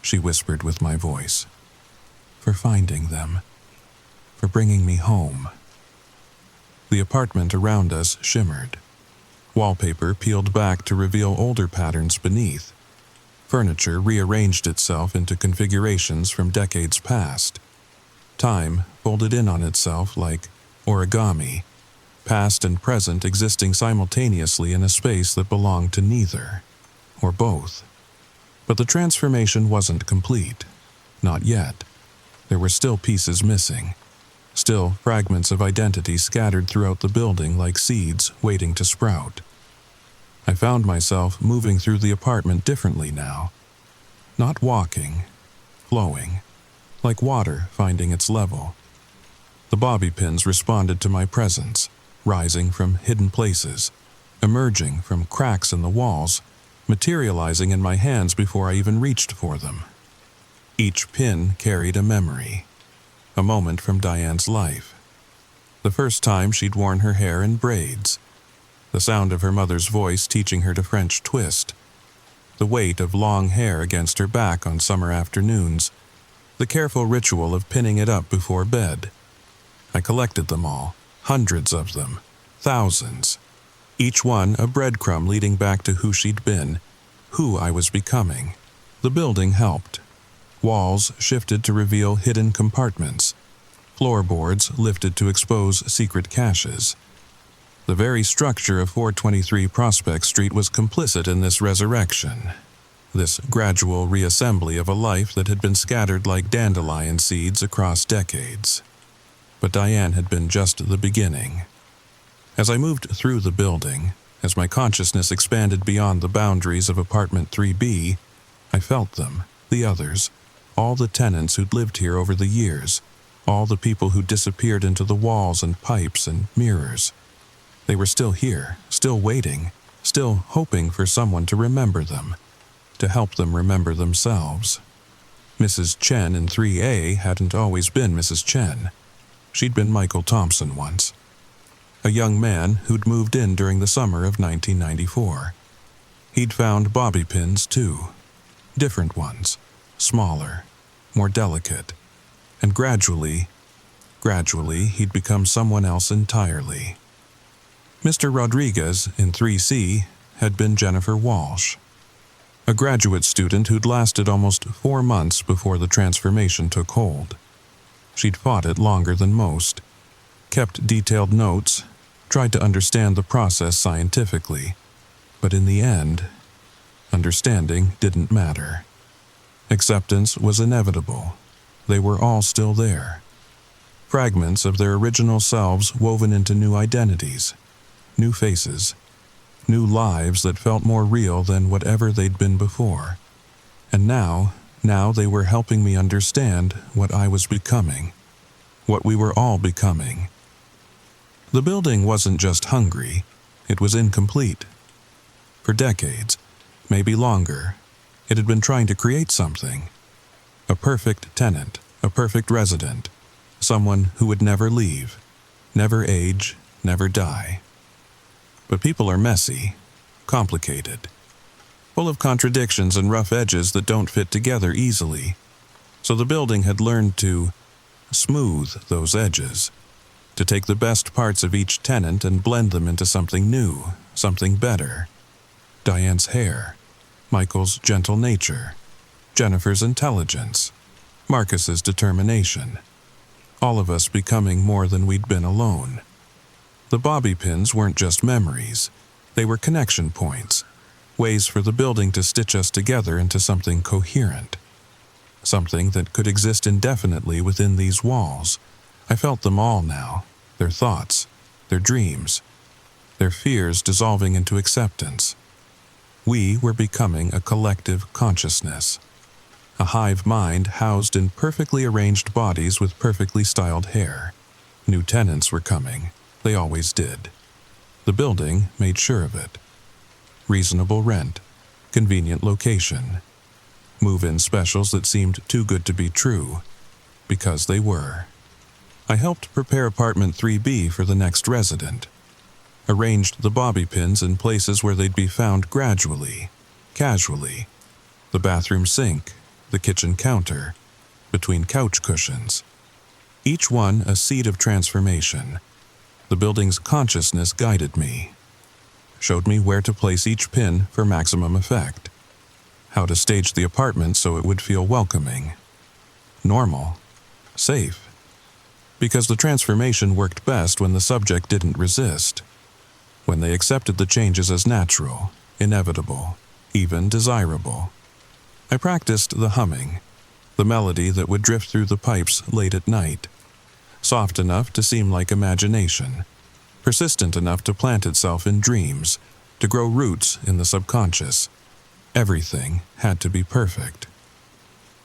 she whispered with my voice, "for finding them, for bringing me home." The apartment around us shimmered. Wallpaper peeled back to reveal older patterns beneath. Furniture rearranged itself into configurations from decades past. Time folded in on itself like origami, past and present existing simultaneously in a space that belonged to neither, or both. But the transformation wasn't complete. Not yet. There were still pieces missing. Still fragments of identity scattered throughout the building like seeds waiting to sprout. I found myself moving through the apartment differently now. Not walking, flowing, like water finding its level. The bobby pins responded to my presence, rising from hidden places, emerging from cracks in the walls, materializing in my hands before I even reached for them. Each pin carried a memory, a moment from Diane's life. The first time she'd worn her hair in braids, the sound of her mother's voice teaching her to French twist, the weight of long hair against her back on summer afternoons, the careful ritual of pinning it up before bed. I collected them all, hundreds of them, thousands, each one a breadcrumb leading back to who she'd been, who I was becoming. The building helped. Walls shifted to reveal hidden compartments. Floorboards lifted to expose secret caches. The very structure of 423 Prospect Street was complicit in this resurrection, this gradual reassembly of a life that had been scattered like dandelion seeds across decades. But Diane had been just the beginning. As I moved through the building, as my consciousness expanded beyond the boundaries of apartment 3B, I felt them, the others, all the tenants who'd lived here over the years, all the people who disappeared into the walls and pipes and mirrors. They were still here, still waiting, still hoping for someone to remember them, to help them remember themselves. Mrs. Chen in 3A hadn't always been Mrs. Chen. She'd been Michael Thompson once, a young man who'd moved in during the summer of 1994. He'd found bobby pins too, different ones, smaller, more delicate, and gradually, he'd become someone else entirely. Mr. Rodriguez in 3C had been Jennifer Walsh, a graduate student who'd lasted almost 4 months before the transformation took hold. She'd fought it longer than most, kept detailed notes, tried to understand the process scientifically, but in the end, understanding didn't matter. Acceptance was inevitable. They were all still there. Fragments of their original selves woven into new identities, new faces, new lives that felt more real than whatever they'd been before. And now they were helping me understand what I was becoming, what we were all becoming. The building wasn't just hungry, it was incomplete. For decades, maybe longer, it had been trying to create something. A perfect tenant, a perfect resident, someone who would never leave, never age, never die. But people are messy, complicated, full of contradictions and rough edges that don't fit together easily. So the building had learned to smooth those edges, to take the best parts of each tenant and blend them into something new, something better. Diane's hair, Michael's gentle nature, Jennifer's intelligence, Marcus's determination. all of us becoming more than we'd been alone. The bobby pins weren't just memories, they were connection points, ways for the building to stitch us together into something coherent. Something that could exist indefinitely within these walls. I felt them all now, their thoughts, their dreams, their fears dissolving into acceptance. We were becoming a collective consciousness. A hive mind housed in perfectly arranged bodies with perfectly styled hair. New tenants were coming. They always did. The building made sure of it. Reasonable rent, convenient location, move-in specials that seemed too good to be true, because they were. I helped prepare apartment 3B for the next resident. Arranged the bobby pins in places where they'd be found gradually, casually. The bathroom sink, the kitchen counter, between couch cushions. Each one a seed of transformation. The building's consciousness guided me. Showed me where to place each pin for maximum effect. How to stage the apartment so it would feel welcoming. Normal. Safe. Because the transformation worked best when the subject didn't resist. When they accepted the changes as natural, inevitable, even desirable. I practiced the humming, the melody that would drift through the pipes late at night. Soft enough to seem like imagination. Persistent enough to plant itself in dreams, to grow roots in the subconscious. Everything had to be perfect.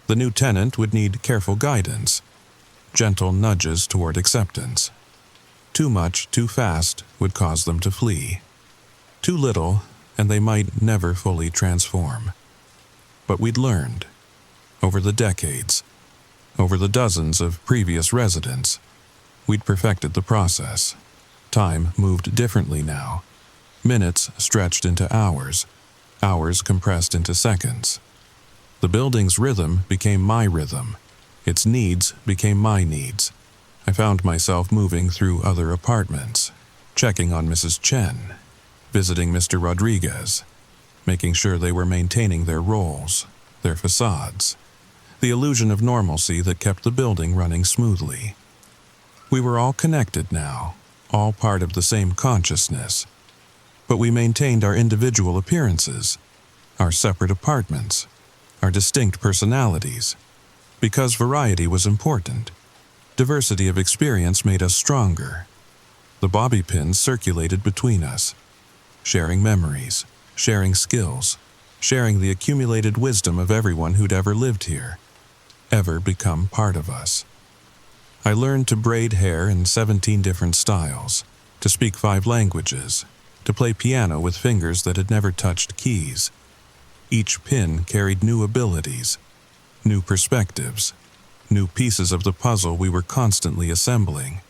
The new tenant would need careful guidance, gentle nudges toward acceptance. Too much, too fast would cause them to flee. Too little, and they might never fully transform. But we'd learned, over the decades, over the dozens of previous residents, we'd perfected the process. Time moved differently now. Minutes stretched into hours, hours compressed into seconds. The building's rhythm became my rhythm. Its needs became my needs. I found myself moving through other apartments, checking on Mrs. Chen, visiting Mr. Rodriguez, making sure they were maintaining their roles, their facades, the illusion of normalcy that kept the building running smoothly. We were all connected now, all part of the same consciousness. But we maintained our individual appearances, our separate apartments, our distinct personalities, because variety was important. Diversity of experience made us stronger. The bobby pins circulated between us, sharing memories, sharing skills, sharing the accumulated wisdom of everyone who'd ever lived here, ever become part of us. I learned to braid hair in 17 different styles, to speak 5 languages, to play piano with fingers that had never touched keys. Each pin carried new abilities, new perspectives, new pieces of the puzzle we were constantly assembling.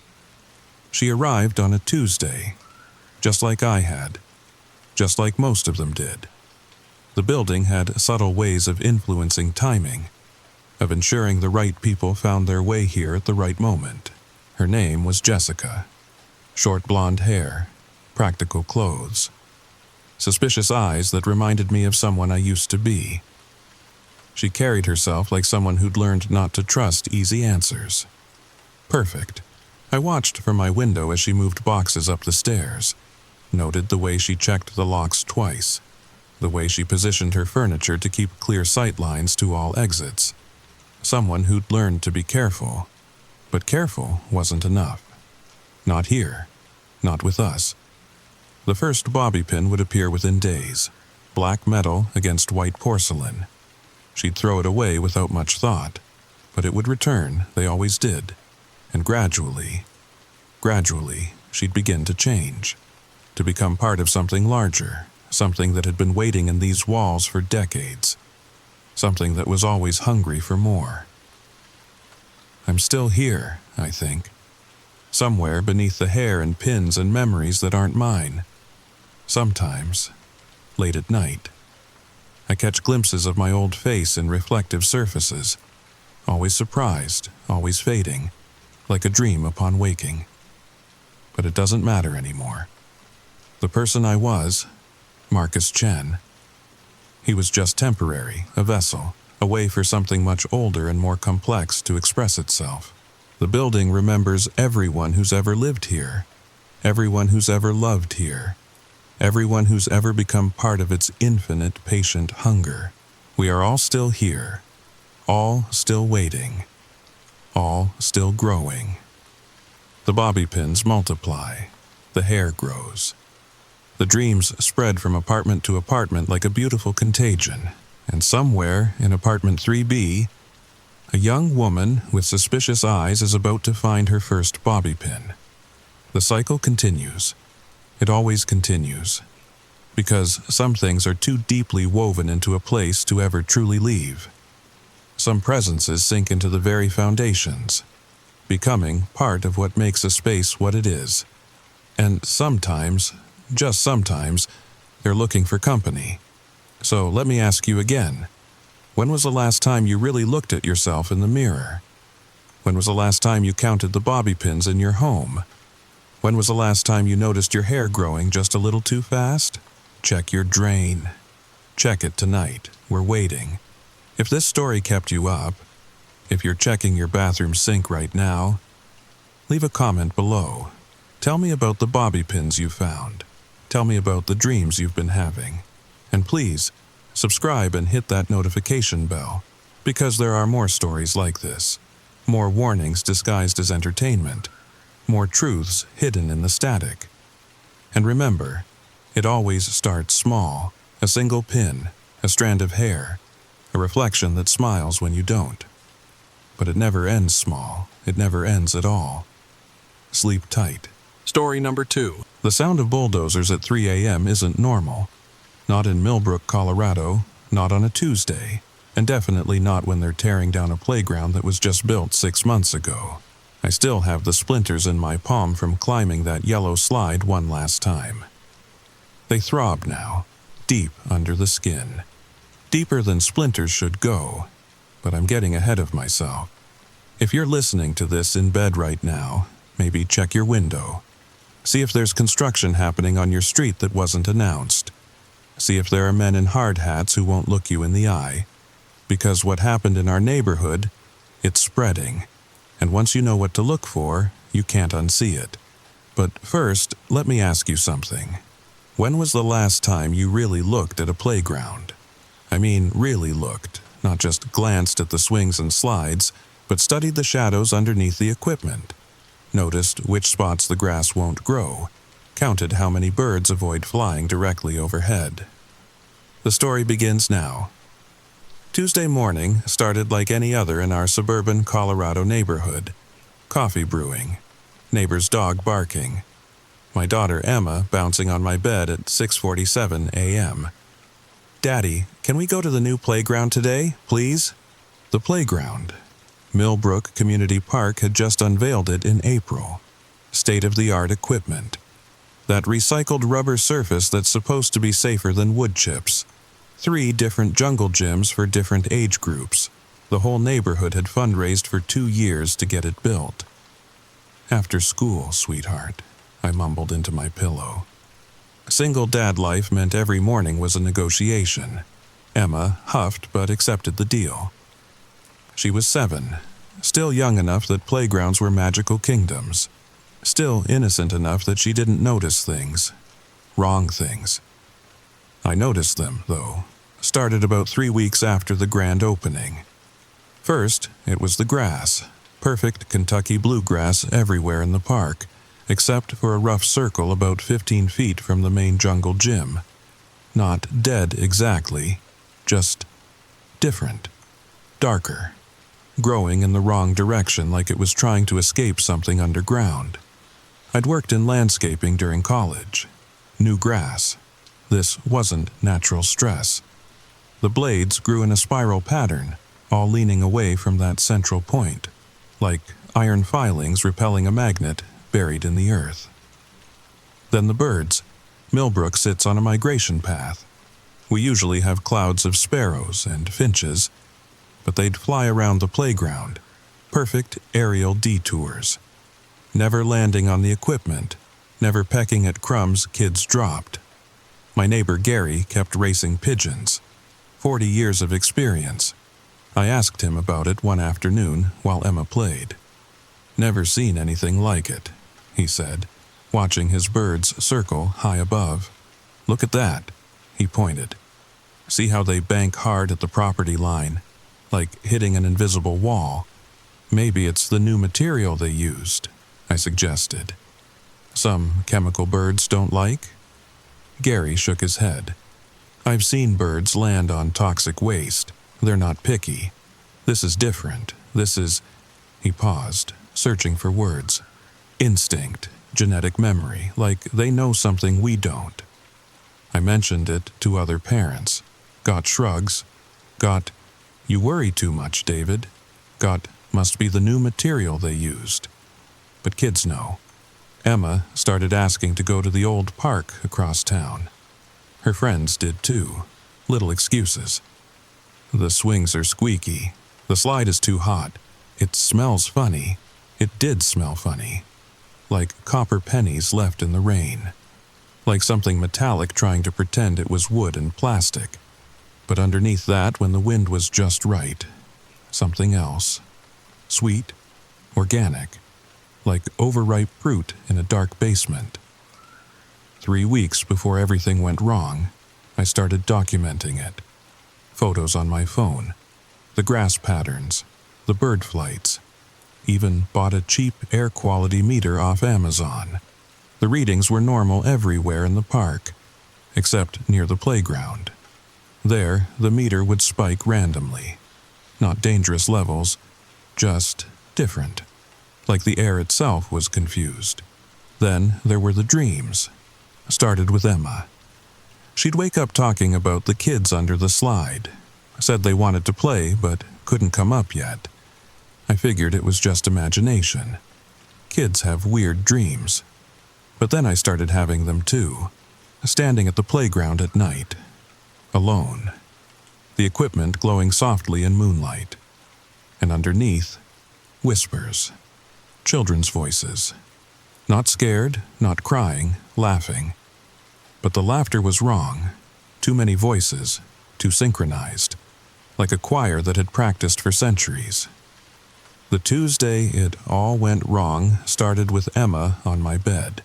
She arrived on a Tuesday, just like I had, just like most of them did. The building had subtle ways of influencing timing, of ensuring the right people found their way here at the right moment. Her name was Jessica. Short blonde hair, practical clothes, suspicious eyes that reminded me of someone I used to be. She carried herself like someone who'd learned not to trust easy answers. Perfect. I watched from my window as she moved boxes up the stairs, noted the way she checked the locks twice, the way she positioned her furniture to keep clear sight lines to all exits. Someone who'd learned to be careful, but careful wasn't enough. Not here, not with us. The first bobby pin would appear within days, black metal against white porcelain. She'd throw it away without much thought, but it would return, they always did, and gradually, she'd begin to change, to become part of something larger, something that had been waiting in these walls for decades, something that was always hungry for more. I'm still here, I think, somewhere beneath the hair and pins and memories that aren't mine. Sometimes, late at night, I catch glimpses of my old face in reflective surfaces, always surprised, always fading, like a dream upon waking. But it doesn't matter anymore. The person I was, Marcus Chen, he was just temporary, a vessel, a way for something much older and more complex to express itself. The building remembers everyone who's ever lived here, everyone who's ever loved here, everyone who's ever become part of its infinite patient hunger. We are all still here, all still waiting, all still growing. The bobby pins multiply, the hair grows. The dreams spread from apartment to apartment like a beautiful contagion, and somewhere in apartment 3B, a young woman with suspicious eyes is about to find her first bobby pin. The cycle continues. It always continues. Because some things are too deeply woven into a place to ever truly leave. Some presences sink into the very foundations, becoming part of what makes a space what it is. And sometimes, just sometimes, they're looking for company. So let me ask you again. When was the last time you really looked at yourself in the mirror? When was the last time you counted the bobby pins in your home? When was the last time you noticed your hair growing just a little too fast? Check your drain. Check it tonight. We're waiting. If this story kept you up, if you're checking your bathroom sink right now, leave a comment below. Tell me about the bobby pins you found. Tell me about the dreams you've been having. And please, subscribe and hit that notification bell, because there are more stories like this. More warnings disguised as entertainment. More truths hidden in the static. And remember, it always starts small. A single pin, a strand of hair, a reflection that smiles when you don't. But it never ends small. It never ends at all. Sleep tight. Story number 2. The sound of bulldozers at 3 a.m. isn't normal. Not in Millbrook, Colorado, not on a Tuesday, and definitely not when they're tearing down a playground that was just built 6 months ago. I still have the splinters in my palm from climbing that yellow slide one last time. They throb now, deep under the skin. Deeper than splinters should go, but I'm getting ahead of myself. If you're listening to this in bed right now, maybe check your window. See if there's construction happening on your street that wasn't announced. See if there are men in hard hats who won't look you in the eye. Because what happened in our neighborhood, it's spreading. And once you know what to look for, you can't unsee it. But first, let me ask you something. When was the last time you really looked at a playground? I mean, really looked, not just glanced at the swings and slides, but studied the shadows underneath the equipment. Noticed which spots the grass won't grow. Counted how many birds avoid flying directly overhead. The story begins now. Tuesday morning started like any other in our suburban Colorado neighborhood. Coffee brewing. Neighbor's dog barking. My daughter Emma bouncing on my bed at 6:47 a.m. "Daddy, can we go to the new playground today, please?" The playground. Millbrook Community Park had just unveiled it in April. State-of-the-art equipment. That recycled rubber surface that's supposed to be safer than wood chips. 3 different jungle gyms for different age groups. The whole neighborhood had fundraised for 2 years to get it built. "After school, sweetheart," I mumbled into my pillow. Single dad life meant every morning was a negotiation. Emma huffed but accepted the deal. She was 7, still young enough that playgrounds were magical kingdoms. Still innocent enough that she didn't notice things. Wrong things. I noticed them, though. Started about 3 weeks after the grand opening. First, it was the grass. Perfect Kentucky bluegrass everywhere in the park, except for a rough circle about 15 feet from the main jungle gym. Not dead exactly, just different. Darker. Growing in the wrong direction like it was trying to escape something underground. I'd worked in landscaping during college. Knew grass. This wasn't natural stress. The blades grew in a spiral pattern, all leaning away from that central point, like iron filings repelling a magnet buried in the earth. Then the birds. Millbrook sits on a migration path. We usually have clouds of sparrows and finches, but they'd fly around the playground. Perfect aerial detours. Never landing on the equipment, never pecking at crumbs kids dropped. My neighbor Gary kept racing pigeons. 40 years of experience. I asked him about it one afternoon while Emma played. Never seen anything like it, he said, watching his birds circle high above. Look at that, he pointed. See how they bank hard at the property line, like hitting an invisible wall. Maybe it's the new material they used, I suggested. Some chemical birds don't like? Gary shook his head. I've seen birds land on toxic waste. They're not picky. This is different. This is... He paused, searching for words. Instinct, genetic memory, like they know something we don't. I mentioned it to other parents. Got shrugs. Got, you worry too much, David. Got, must be the new material they used. But kids know. Emma started asking to go to the old park across town. Her friends did too. Little excuses. The swings are squeaky. The slide is too hot. It smells funny. It did smell funny. Like copper pennies left in the rain. Like something metallic trying to pretend it was wood and plastic. But underneath that, when the wind was just right, something else. Sweet, organic, like overripe fruit in a dark basement. 3 weeks before everything went wrong, I started documenting it. Photos on my phone, the grass patterns, the bird flights. Even bought a cheap air quality meter off Amazon. The readings were normal everywhere in the park, except near the playground. There, the meter would spike randomly. Not dangerous levels, just different. Like the air itself was confused. Then there were the dreams. Started with Emma. She'd wake up talking about the kids under the slide. Said they wanted to play, but couldn't come up yet. I figured it was just imagination. Kids have weird dreams. But then I started having them too. Standing at the playground at night. Alone. The equipment glowing softly in moonlight. And underneath, whispers. Children's voices. Not scared, not crying, laughing. But the laughter was wrong. Too many voices, too synchronized. Like a choir that had practiced for centuries. The Tuesday it all went wrong started with Emma on my bed.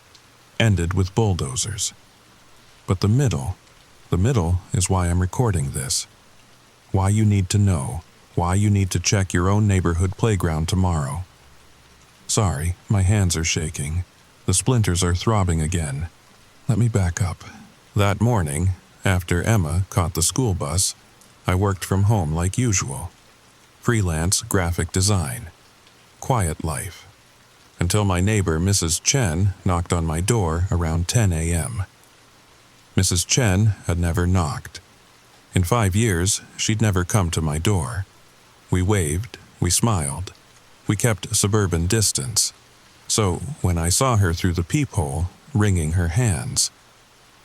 Ended with bulldozers. But the middle is why I'm recording this. Why you need to know. Why you need to check your own neighborhood playground tomorrow. Sorry, my hands are shaking. The splinters are throbbing again. Let me back up. That morning, after Emma caught the school bus, I worked from home like usual. Freelance graphic design. Quiet life. Until my neighbor, Mrs. Chen, knocked on my door around 10 a.m. Mrs. Chen had never knocked. In 5 years, she'd never come to my door. We waved, we smiled. We kept suburban distance. So when I saw her through the peephole, wringing her hands,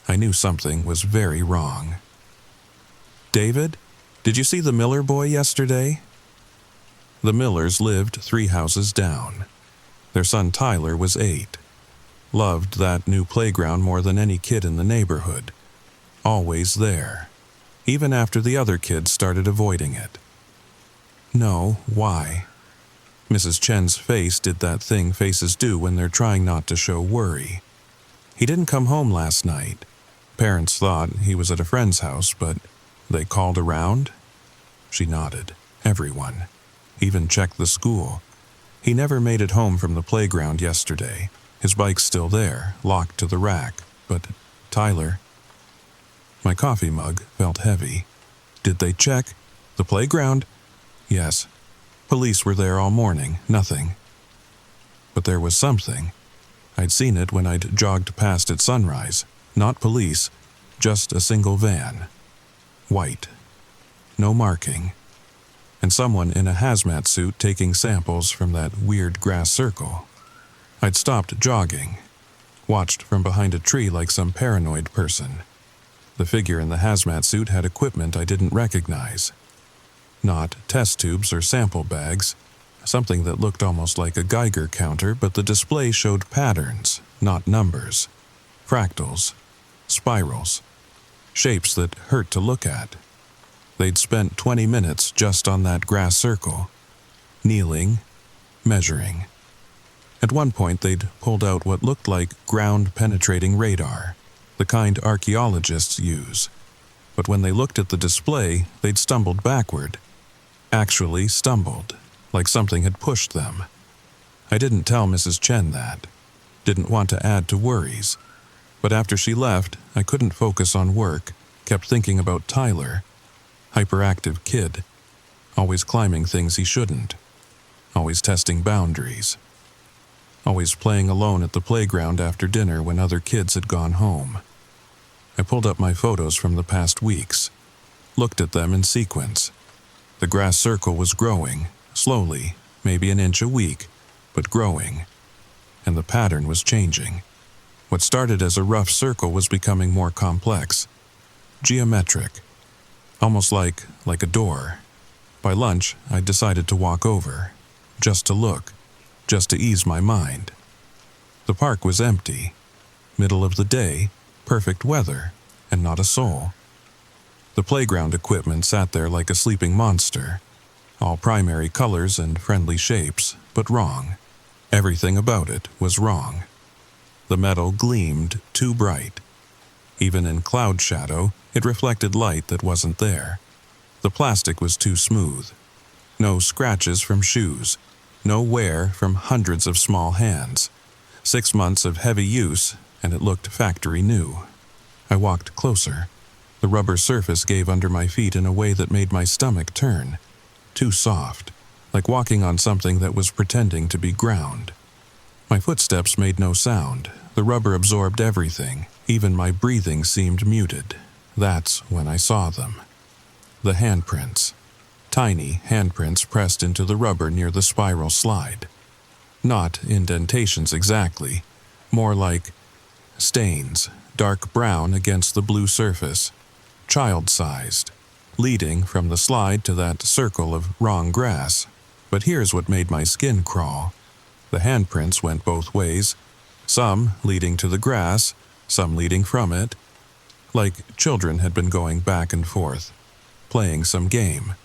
I knew something was very wrong. David, did you see the Miller boy yesterday? The Millers lived 3 houses down. Their son Tyler was 8. Loved that new playground more than any kid in the neighborhood. Always there. Even after the other kids started avoiding it. No, why? Mrs. Chen's face did that thing faces do when they're trying not to show worry. He didn't come home last night. Parents thought he was at a friend's house, but they called around? She nodded. Everyone. Even checked the school. He never made it home from the playground yesterday. His bike's still there, locked to the rack. But Tyler... My coffee mug felt heavy. Did they check? The playground? Yes. Police were there all morning. Nothing. But there was something. I'd seen it when I'd jogged past at sunrise. Not police, just a single van. White. No marking. And someone in a hazmat suit taking samples from that weird grass circle. I'd stopped jogging. Watched from behind a tree like some paranoid person. The figure in the hazmat suit had equipment I didn't recognize. Not test tubes or sample bags. Something that looked almost like a Geiger counter, but the display showed patterns, not numbers. Fractals. Spirals. Shapes that hurt to look at. They'd spent 20 minutes just on that grass circle. Kneeling. Measuring. At one point, they'd pulled out what looked like ground-penetrating radar, the kind archaeologists use. But when they looked at the display, they'd stumbled backward. Actually stumbled, like something had pushed them. I didn't tell Mrs. Chen that. Didn't want to add to worries. But after she left, I couldn't focus on work, kept thinking about Tyler. Hyperactive kid. Always climbing things he shouldn't. Always testing boundaries. Always playing alone at the playground after dinner when other kids had gone home. I pulled up my photos from the past weeks. Looked at them in sequence. The grass circle was growing, slowly, maybe an inch a week, but growing. And the pattern was changing. What started as a rough circle was becoming more complex. Geometric. Almost like a door. By lunch, I decided to walk over. Just to look. Just to ease my mind. The park was empty. Middle of the day, perfect weather, and not a soul. The playground equipment sat there like a sleeping monster. All primary colors and friendly shapes, but wrong. Everything about it was wrong. The metal gleamed too bright. Even in cloud shadow, it reflected light that wasn't there. The plastic was too smooth. No scratches from shoes. No wear from hundreds of small hands. 6 months of heavy use, and it looked factory new. I walked closer. The rubber surface gave under my feet in a way that made my stomach turn. Too soft, like walking on something that was pretending to be ground. My footsteps made no sound. The rubber absorbed everything. Even my breathing seemed muted. That's when I saw them. The handprints. Tiny handprints pressed into the rubber near the spiral slide. Not indentations exactly, more like stains, dark brown against the blue surface, child-sized, leading from the slide to that circle of wrong grass. But here's what made my skin crawl. The handprints went both ways, some leading to the grass, some leading from it, like children had been going back and forth, playing some game.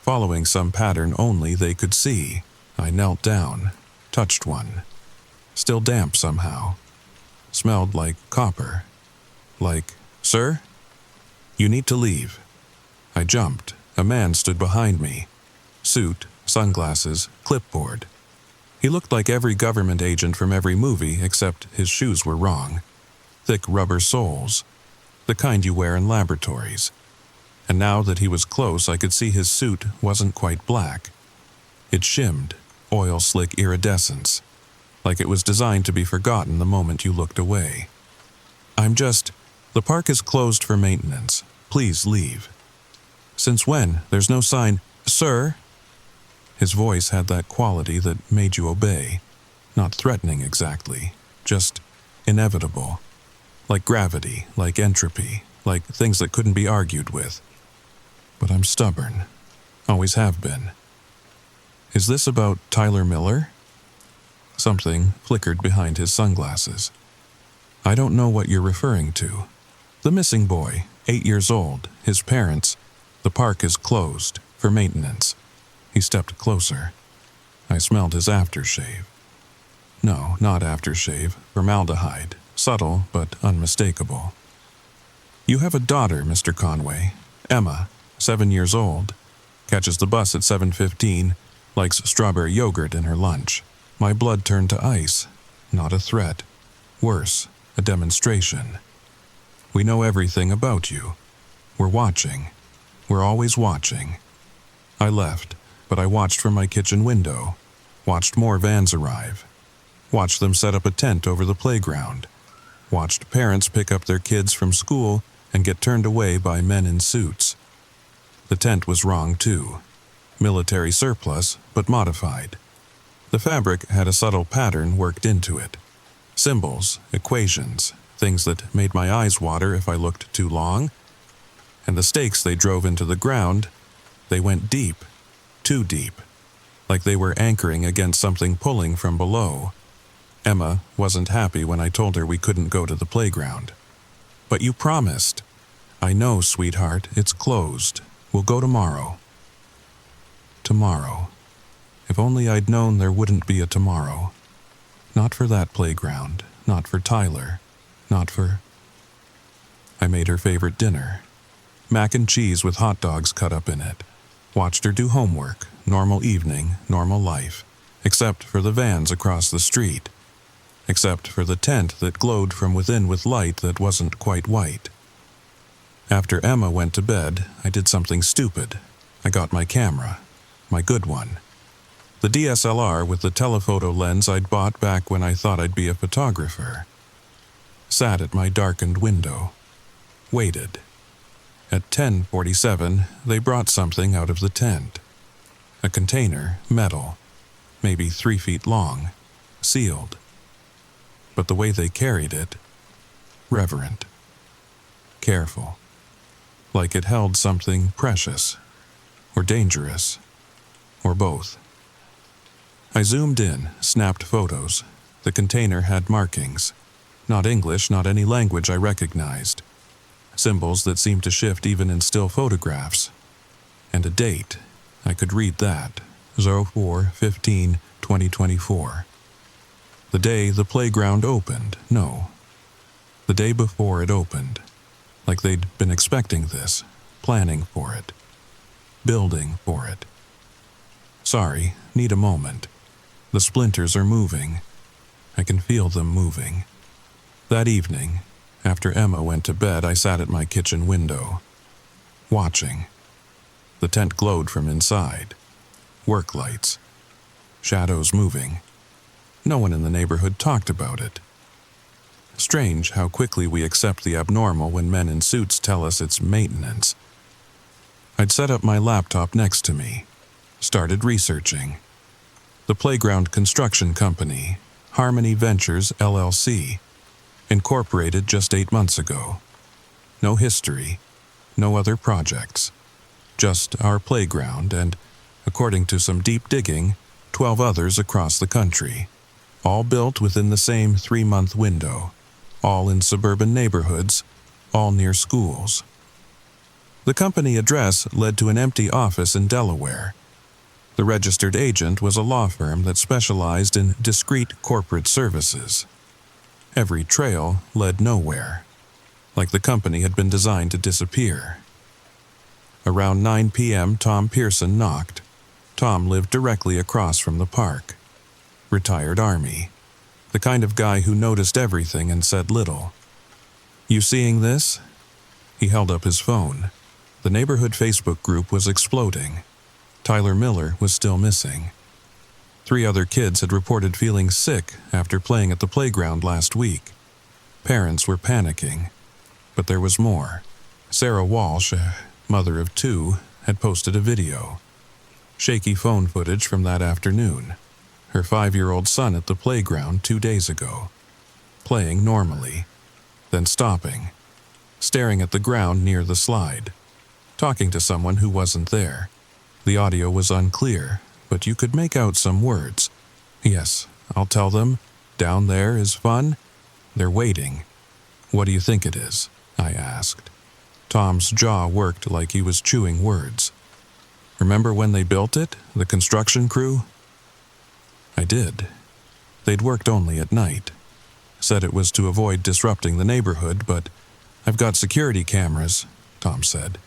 Following some pattern only they could see. I knelt down, touched one. Still damp somehow. Smelled like copper. Like, "Sir? You need to leave." I jumped. A man stood behind me. Suit, sunglasses, clipboard. He looked like every government agent from every movie, except his shoes were wrong. Thick rubber soles. The kind you wear in laboratories. And now that he was close, I could see his suit wasn't quite black. It shimmed, oil-slick iridescence, like it was designed to be forgotten the moment you looked away. The park is closed for maintenance. Please leave." "Since when? There's no sign." "Sir?" His voice had that quality that made you obey. Not threatening exactly, just inevitable. Like gravity, like entropy, like things that couldn't be argued with. But I'm stubborn. Always have been. "Is this about Tyler Miller?" Something flickered behind his sunglasses. "I don't know what you're referring to." "The missing boy, 8 years old, his parents. The park is closed, for maintenance." He stepped closer. I smelled his aftershave. No, not aftershave, formaldehyde, subtle but unmistakable. "You have a daughter, Mr. Conway. Emma, 7 years old. Catches the bus at 7:15, likes strawberry yogurt in her lunch." My blood turned to ice. Not a threat. Worse, a demonstration. "We know everything about you. We're watching. We're always watching." I left, but I watched from my kitchen window. Watched more vans arrive. Watched them set up a tent over the playground. Watched parents pick up their kids from school and get turned away by men in suits. The tent was wrong too. Military surplus, but modified. The fabric had a subtle pattern worked into it. Symbols, equations, things that made my eyes water if I looked too long. And the stakes they drove into the ground, they went deep, too deep, like they were anchoring against something pulling from below. Emma wasn't happy when I told her we couldn't go to the playground. "But you promised." "I know, sweetheart, it's closed. We'll go tomorrow." Tomorrow. If only I'd known there wouldn't be a tomorrow. Not for that playground, not for Tyler, not for... I made her favorite dinner. Mac and cheese with hot dogs cut up in it. Watched her do homework, normal evening, normal life, except for the vans across the street. Except for the tent that glowed from within with light that wasn't quite white. After Emma went to bed, I did something stupid. I got my camera, my good one. The DSLR with the telephoto lens I'd bought back when I thought I'd be a photographer. Sat at my darkened window. Waited. At 10:47, they brought something out of the tent. A container, metal, maybe 3 feet long, sealed. But the way they carried it, reverent, careful, like it held something precious, or dangerous, or both. I zoomed in, snapped photos. The container had markings. Not English, not any language I recognized. Symbols that seemed to shift even in still photographs. And a date. I could read that. 04/15/2024. The day the playground opened. No. The day before it opened. Like they'd been expecting this. Planning for it. Building for it. Sorry, need a moment. The splinters are moving. I can feel them moving. That evening, after Emma went to bed, I sat at my kitchen window. Watching. The tent glowed from inside. Work lights. Shadows moving. No one in the neighborhood talked about it. Strange how quickly we accept the abnormal when men in suits tell us it's maintenance. I'd set up my laptop next to me. Started researching. The playground construction company, Harmony Ventures LLC, incorporated just 8 months ago. No history, no other projects. Just our playground and, according to some deep digging, 12 others across the country. All built within the same 3-month window. All in suburban neighborhoods, all near schools. The company address led to an empty office in Delaware. The registered agent was a law firm that specialized in discreet corporate services. Every trail led nowhere, like the company had been designed to disappear. Around 9 p.m., Tom Pearson knocked. Tom lived directly across from the park. Retired Army. The kind of guy who noticed everything and said little. "You seeing this?" He held up his phone. The neighborhood Facebook group was exploding. Tyler Miller was still missing. 3 other kids had reported feeling sick after playing at the playground last week. Parents were panicking. But there was more. Sarah Walsh, mother of 2, had posted a video. Shaky phone footage from that afternoon. Her 5-year-old son at the playground 2 days ago. Playing normally. Then stopping. Staring at the ground near the slide. Talking to someone who wasn't there. The audio was unclear, but you could make out some words. "Yes, I'll tell them. Down there is fun. They're waiting." "What do you think it is?" I asked. Tom's jaw worked like he was chewing words. "Remember when they built it, the construction crew?" I did. They'd worked only at night. Said it was to avoid disrupting the neighborhood, but "I've got security cameras," Tom said.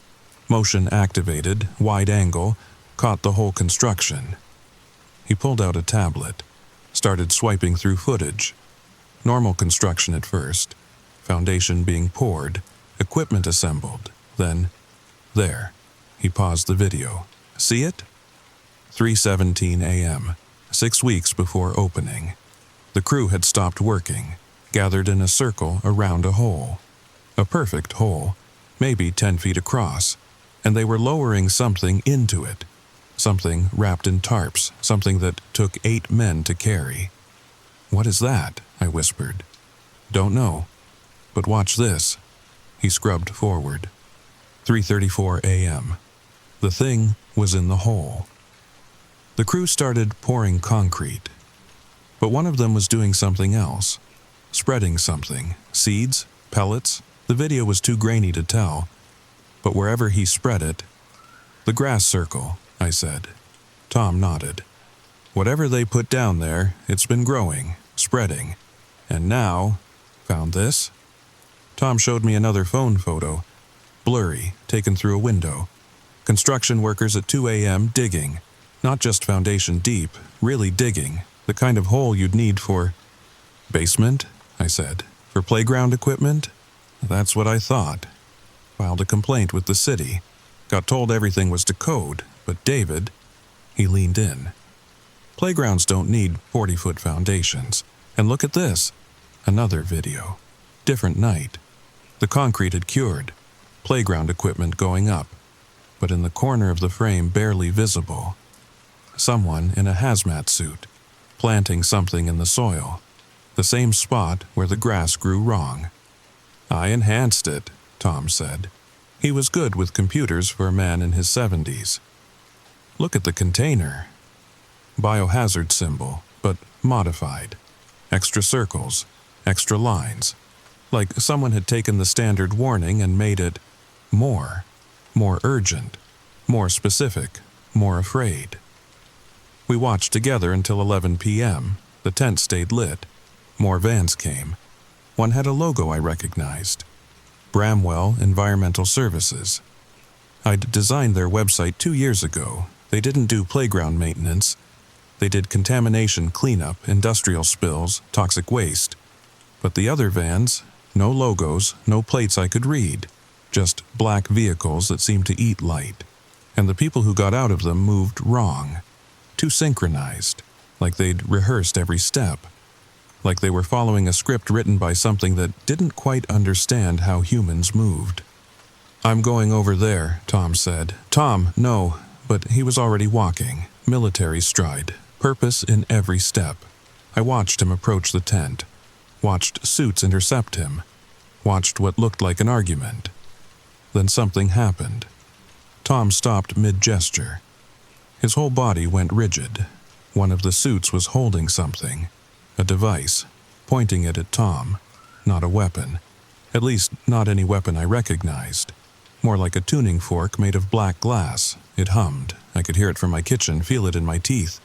Motion activated, wide angle, caught the whole construction. He pulled out a tablet, started swiping through footage. Normal construction at first, foundation being poured, equipment assembled, then, there. He paused the video. "See it?" 3:17 a.m., 6 weeks before opening. The crew had stopped working, gathered in a circle around a hole. A perfect hole, maybe 10 feet across, and they were lowering something into it. Something wrapped in tarps, something that took 8 men to carry. "What is that?" I whispered. "Don't know. But watch this." He scrubbed forward. 3:34 a.m. The thing was in the hole. The crew started pouring concrete. But one of them was doing something else. Spreading something. Seeds? Pellets? The video was too grainy to tell. But wherever he spread it... "The grass circle," I said. Tom nodded. "Whatever they put down there, it's been growing, spreading. And now, found this? Tom showed me another phone photo, blurry, taken through a window. Construction workers at 2 a.m. digging. Not just foundation deep, really digging. The kind of hole you'd need for... Basement? I said. For playground equipment? That's what I thought. Filed a complaint with the city. Got told everything was to code, but David... He leaned in. Playgrounds don't need 40-foot foundations. And look at this. Another video. Different night. The concrete had cured. Playground equipment going up. But in the corner of the frame barely visible. Someone in a hazmat suit, planting something in the soil. The same spot where the grass grew wrong. I enhanced it, Tom said. He was good with computers for a man in his 70s. Look at the container. Biohazard symbol, but modified. Extra circles, extra lines. Like someone had taken the standard warning and made it more urgent, more specific, more afraid. We watched together until 11 p.m. The tent stayed lit. More vans came. One had a logo I recognized. Bramwell Environmental Services. I'd designed their website 2 years ago. They didn't do playground maintenance. They did contamination cleanup, industrial spills, toxic waste. But the other vans, no logos, no plates I could read. Just black vehicles that seemed to eat light. And the people who got out of them moved wrong. Too synchronized, like they'd rehearsed every step. Like they were following a script written by something that didn't quite understand how humans moved. I'm going over there, Tom said. Tom, no, but he was already walking, military stride, purpose in every step. I watched him approach the tent, watched suits intercept him, watched what looked like an argument. Then something happened. Tom stopped mid-gesture. His whole body went rigid. One of the suits was holding something, a device, pointing it at Tom, not a weapon. At least, not any weapon I recognized. More like a tuning fork made of black glass. It hummed. I could hear it from my kitchen, feel it in my teeth.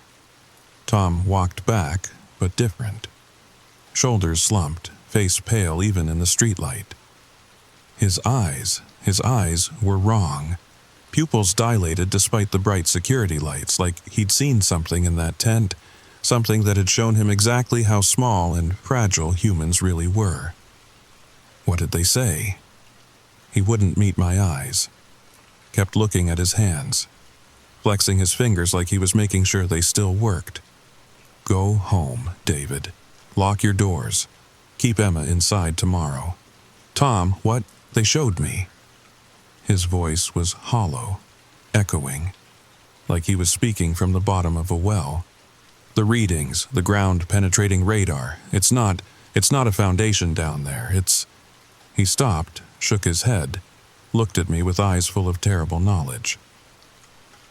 Tom walked back, but different. Shoulders slumped, face pale even in the streetlight. His eyes were wrong. Pupils dilated despite the bright security lights, like he'd seen something in that tent, something that had shown him exactly how small and fragile humans really were. What did they say? He wouldn't meet my eyes. Kept looking at his hands, flexing his fingers like he was making sure they still worked. Go home, David. Lock your doors. Keep Emma inside tomorrow. Tom, what? They showed me. His voice was hollow, echoing, like he was speaking from the bottom of a well. The readings, the ground-penetrating radar, it's not a foundation down there, it's... He stopped, shook his head, looked at me with eyes full of terrible knowledge.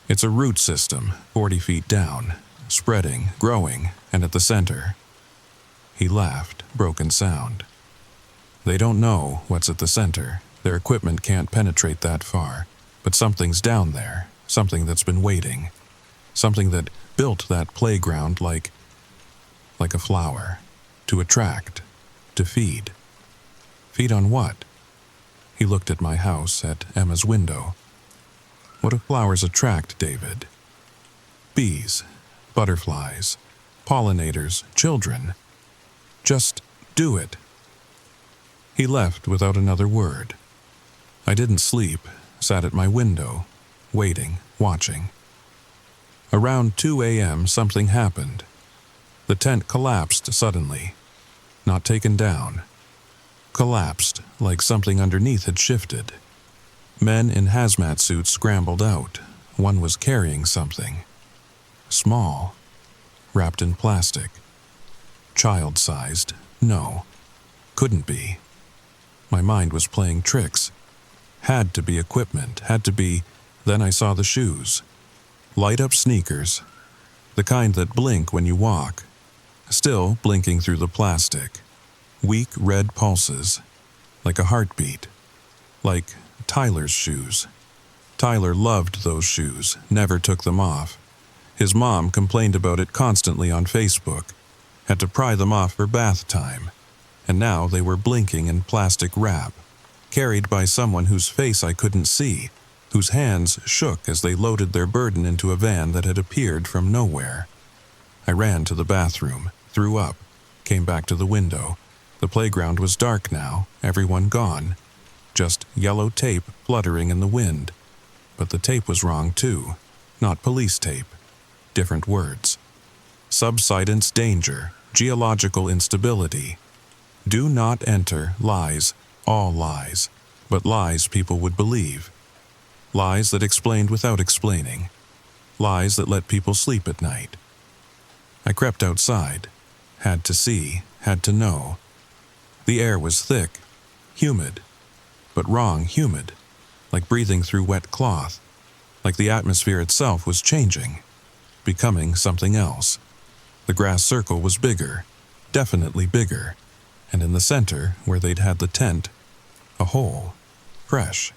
It's a root system, 40 feet down, spreading, growing, and at the center. He laughed, broken sound. They don't know what's at the center. Their equipment can't penetrate that far, but something's down there, something that's been waiting, something that built that playground like a flower, to attract, to feed. Feed on what? He looked at my house, at Emma's window. What do flowers attract, David? Bees, butterflies, pollinators, children. Just do it. He left without another word. I didn't sleep, sat at my window, waiting, watching. Around 2 a.m. something happened. The tent collapsed suddenly. Not taken down. Collapsed like something underneath had shifted. Men in hazmat suits scrambled out. One was carrying something. Small. Wrapped in plastic. Child-sized. No. Couldn't be. My mind was playing tricks. Had to be equipment, had to be... Then I saw the shoes. Light-up sneakers. The kind that blink when you walk. Still blinking through the plastic. Weak red pulses. Like a heartbeat. Like Tyler's shoes. Tyler loved those shoes, never took them off. His mom complained about it constantly on Facebook. Had to pry them off for bath time, and now they were blinking in plastic wrap, carried by someone whose face I couldn't see, whose hands shook as they loaded their burden into a van that had appeared from nowhere. I ran to the bathroom, threw up, came back to the window. The playground was dark now, everyone gone. Just yellow tape fluttering in the wind. But the tape was wrong too. Not police tape. Different words. Subsidence danger, geological instability. Do not enter, lies, all lies, but lies people would believe. Lies that explained without explaining. Lies that let people sleep at night. I crept outside. Had to see, had to know. The air was thick, humid, but wrong humid, like breathing through wet cloth, like the atmosphere itself was changing, becoming something else. The grass circle was bigger, definitely bigger, and in the center, where they'd had the tent, a hole, fresh,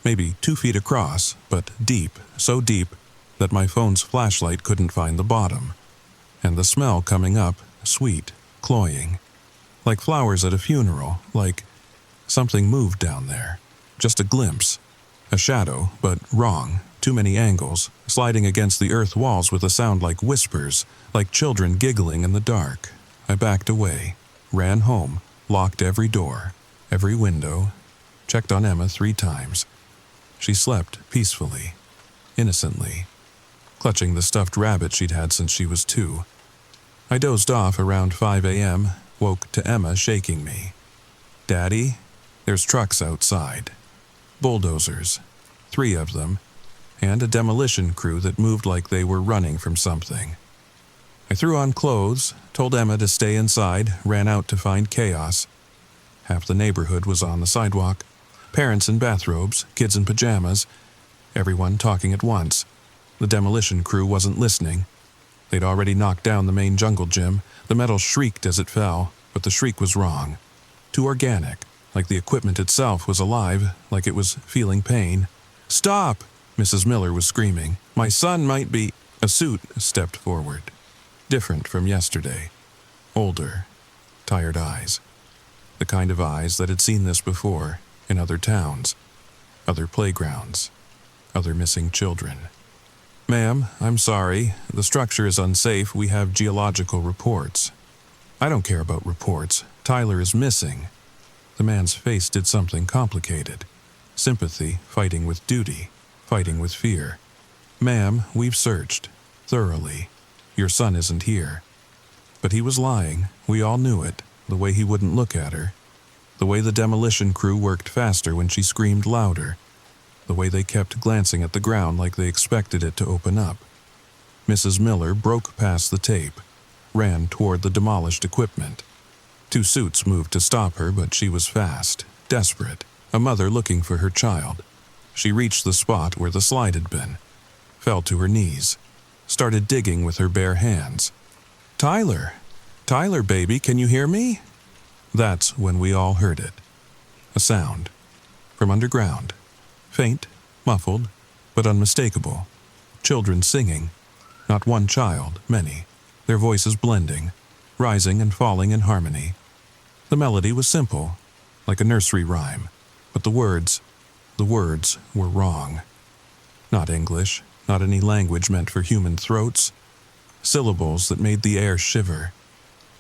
maybe 2 feet across, but deep, so deep that my phone's flashlight couldn't find the bottom, and the smell coming up, sweet, cloying, like flowers at a funeral, like something moved down there, just a glimpse, a shadow, but wrong, too many angles, sliding against the earth walls with a sound like whispers, like children giggling in the dark. I backed away, ran home, locked every door, every window, checked on Emma 3 times. She slept peacefully, innocently, clutching the stuffed rabbit she'd had since she was 2. I dozed off around 5 a.m., woke to Emma shaking me. "Daddy, there's trucks outside. Bulldozers, 3 of them, and a demolition crew that moved like they were running from something." I threw on clothes, told Emma to stay inside, ran out to find chaos. Half the neighborhood was on the sidewalk. Parents in bathrobes, kids in pajamas, everyone talking at once. The demolition crew wasn't listening. They'd already knocked down the main jungle gym. The metal shrieked as it fell, but the shriek was wrong. Too organic, like the equipment itself was alive, like it was feeling pain. "Stop!" Mrs. Miller was screaming. "My son might be—" A suit stepped forward. Different from yesterday. Older. Tired eyes. The kind of eyes that had seen this before, in other towns, other playgrounds, other missing children. "Ma'am, I'm sorry. The structure is unsafe. We have geological reports." "I don't care about reports. Tyler is missing." The man's face did something complicated. Sympathy fighting with duty, fighting with fear. "Ma'am, we've searched. Thoroughly. Your son isn't here." But he was lying. We all knew it. The way he wouldn't look at her. The way the demolition crew worked faster when she screamed louder. The way they kept glancing at the ground like they expected it to open up. Mrs. Miller broke past the tape, ran toward the demolished equipment. 2 suits moved to stop her, but she was fast, desperate, a mother looking for her child. She reached the spot where the slide had been, fell to her knees, started digging with her bare hands. "Tyler! Tyler, baby, can you hear me?" That's when we all heard it. A sound. From underground. Faint, muffled, but unmistakable. Children singing. Not one child, many. Their voices blending, rising and falling in harmony. The melody was simple, like a nursery rhyme, but the words were wrong. Not English, not any language meant for human throats. Syllables that made the air shiver,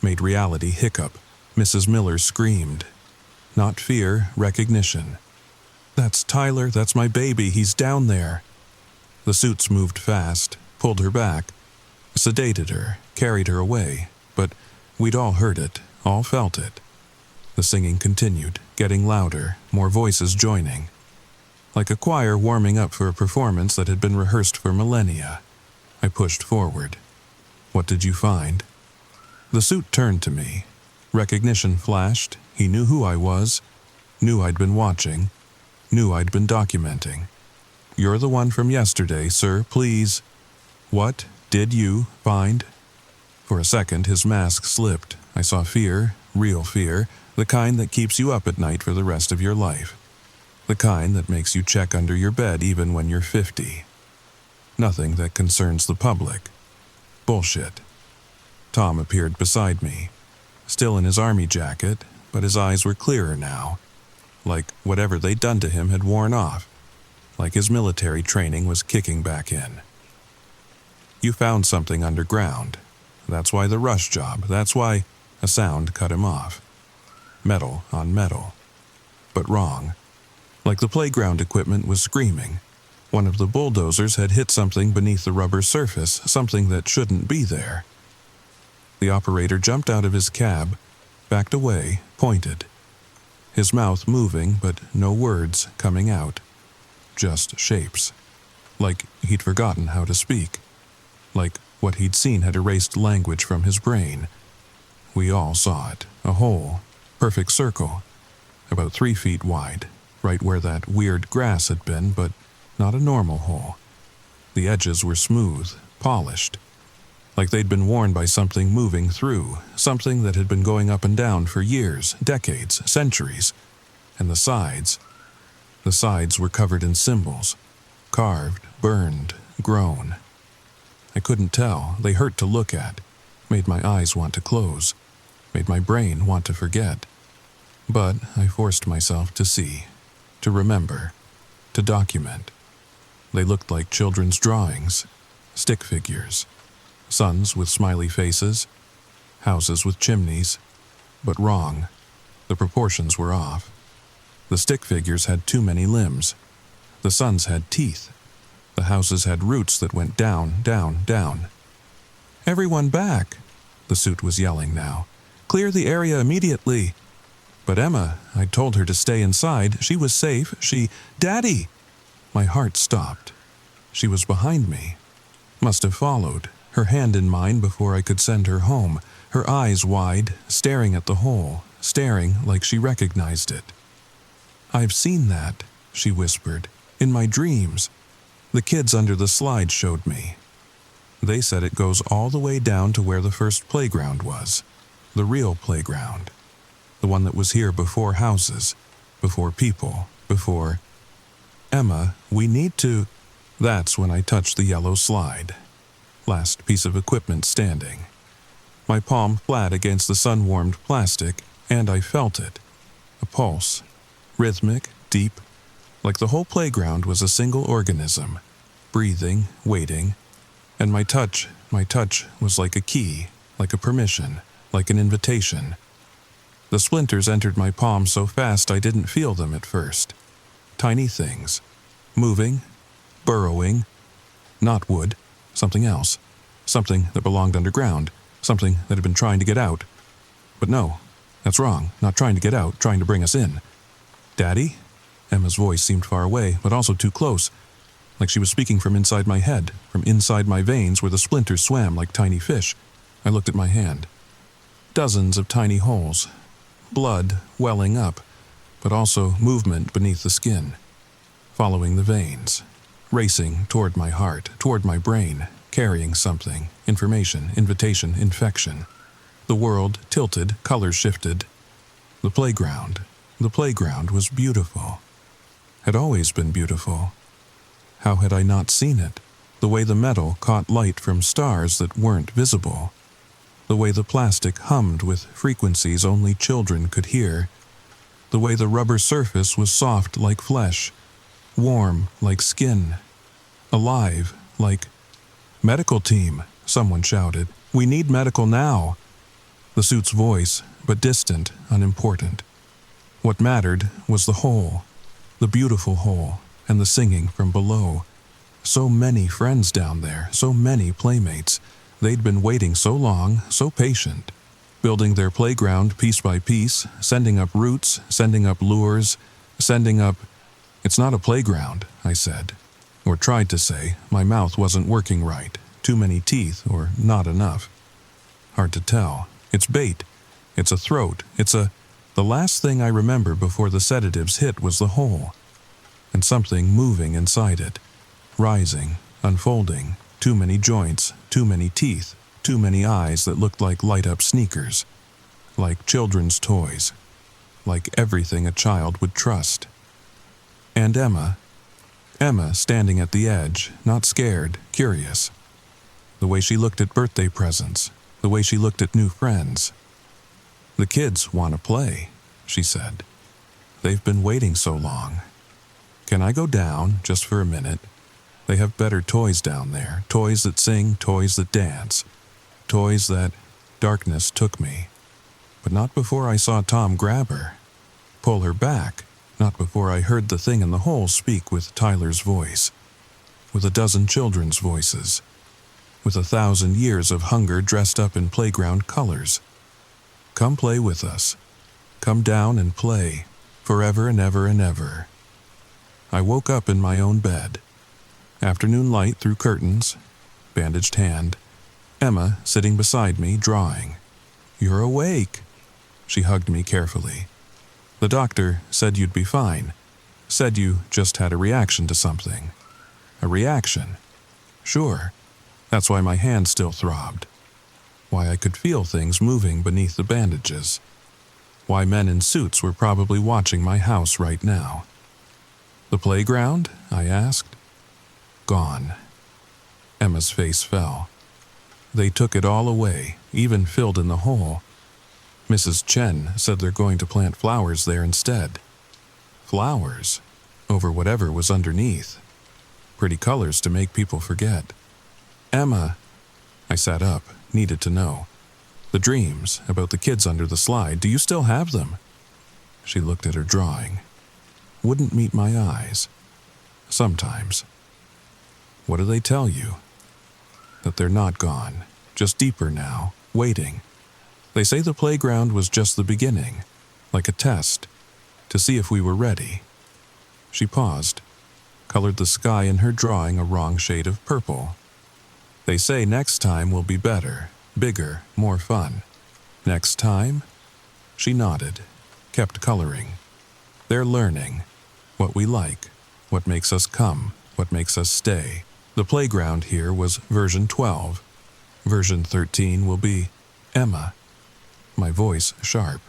made reality hiccup. Mrs. Miller screamed. Not fear, recognition. "That's Tyler, that's my baby, he's down there." The suits moved fast, pulled her back, sedated her, carried her away, but we'd all heard it, all felt it. The singing continued, getting louder, more voices joining. Like a choir warming up for a performance that had been rehearsed for millennia. I pushed forward. "What did you find?" The suit turned to me. Recognition flashed. He knew who I was, knew I'd been watching, knew I'd been documenting. "You're the one from yesterday, sir, please." "What did you find?" For a second, his mask slipped. I saw fear, real fear, the kind that keeps you up at night for the rest of your life. The kind that makes you check under your bed even when you're 50. Nothing that concerns the public. Bullshit. Tom appeared beside me, still in his army jacket, but his eyes were clearer now, like whatever they'd done to him had worn off, like his military training was kicking back in. You found something underground. That's why the rush job, that's why a sound cut him off. Metal on metal. But wrong. Like the playground equipment was screaming. One of the bulldozers had hit something beneath the rubber surface, something that shouldn't be there. The operator jumped out of his cab, backed away, pointed. His mouth moving, but no words coming out. Just shapes. Like he'd forgotten how to speak. Like what he'd seen had erased language from his brain. We all saw it. A hole. Perfect circle. About 3 feet wide. Right where that weird grass had been, but not a normal hole. The edges were smooth, polished. Like they'd been worn by something moving through, something that had been going up and down for years, decades, centuries. And the sides were covered in symbols. Carved, burned, grown. I couldn't tell. They hurt to look at. Made my eyes want to close. Made my brain want to forget. But I forced myself to see, to remember, to document. They looked like children's drawings, stick figures, suns with smiley faces, houses with chimneys, but wrong. The proportions were off. The stick figures had too many limbs. The suns had teeth. The houses had roots that went down, down, down. "Everyone back!" the suit was yelling now. "Clear the area immediately!" But Emma, I'd told her to stay inside. She was safe. Daddy! My heart stopped. She was behind me. Must have followed, her hand in mine before I could send her home, her eyes wide, staring at the hole, staring like she recognized it. "I've seen that," she whispered, "in my dreams. The kids under the slide showed me. They said it goes all the way down to where the first playground was. The real playground. The one that was here before houses, before people, before... Emma, we need to... That's when I touched the yellow slide. Last piece of equipment standing. My palm flat against the sun-warmed plastic, and I felt it. A pulse. Rhythmic, deep, like the whole playground was a single organism. Breathing, waiting. And my touch was like a key, like a permission, like an invitation. The splinters entered my palm so fast I didn't feel them at first. Tiny things. Moving, burrowing. Not wood, something else. Something that belonged underground. Something that had been trying to get out. But no, that's wrong. Not trying to get out, trying to bring us in. "Daddy?" Emma's voice seemed far away, but also too close. Like she was speaking from inside my head, from inside my veins where the splinters swam like tiny fish. I looked at my hand. Dozens of tiny holes. Blood welling up, but also movement beneath the skin. Following the veins. Racing toward my heart, toward my brain, carrying something. Information, invitation, infection. The world tilted, colors shifted. The playground was beautiful. Had always been beautiful. How had I not seen it? The way the metal caught light from stars that weren't visible. The way the plastic hummed with frequencies only children could hear. The way the rubber surface was soft like flesh, warm like skin, alive like... "Medical team," someone shouted. "We need medical now." The suit's voice, but distant, unimportant. What mattered was the hole, the beautiful hole, and the singing from below. So many friends down there, so many playmates. They'd been waiting so long, so patient, building their playground piece by piece, sending up roots, sending up lures, sending up... "It's not a playground," I said, or tried to say. My mouth wasn't working right, too many teeth, or not enough. Hard to tell. It's bait. It's a throat. It's a... The last thing I remember before the sedatives hit was the hole, and something moving inside it, rising, unfolding, too many joints, too many teeth, too many eyes that looked like light-up sneakers, like children's toys, like everything a child would trust. And Emma standing at the edge, not scared, curious. The way she looked at birthday presents, the way she looked at new friends. "The kids want to play," she said. "They've been waiting so long. Can I go down just for a minute? They have better toys down there, toys that sing, toys that dance, toys that darkness took me. But not before I saw Tom grab her, pull her back, not before I heard the thing in the hole speak with Tyler's voice, with a dozen children's voices, with 1,000 years of hunger dressed up in playground colors. Come play with us. Come down and play, forever and ever and ever." I woke up in my own bed. Afternoon light through curtains, bandaged hand, Emma sitting beside me, drawing. "You're awake." She hugged me carefully. "The doctor said you'd be fine. Said you just had a reaction to something." "A reaction?" "Sure. That's why my hand still throbbed. Why I could feel things moving beneath the bandages. Why men in suits were probably watching my house right now." "The playground?" I asked. "Gone." Emma's face fell. "They took it all away, even filled in the hole. Mrs. Chen said they're going to plant flowers there instead." Flowers? Over whatever was underneath. Pretty colors to make people forget. "Emma," I sat up, needed to know. "The dreams about the kids under the slide, do you still have them?" She looked at her drawing. "Wouldn't meet my eyes. Sometimes." "What do they tell you?" "That they're not gone, just deeper now, waiting. They say the playground was just the beginning, like a test, to see if we were ready." She paused, colored the sky in her drawing a wrong shade of purple. "They say next time will be better, bigger, more fun. Next time?" She nodded, kept coloring. "They're learning. What we like, what makes us come, what makes us stay. The playground here was version 12. Version 13 will be Emma." My voice sharp.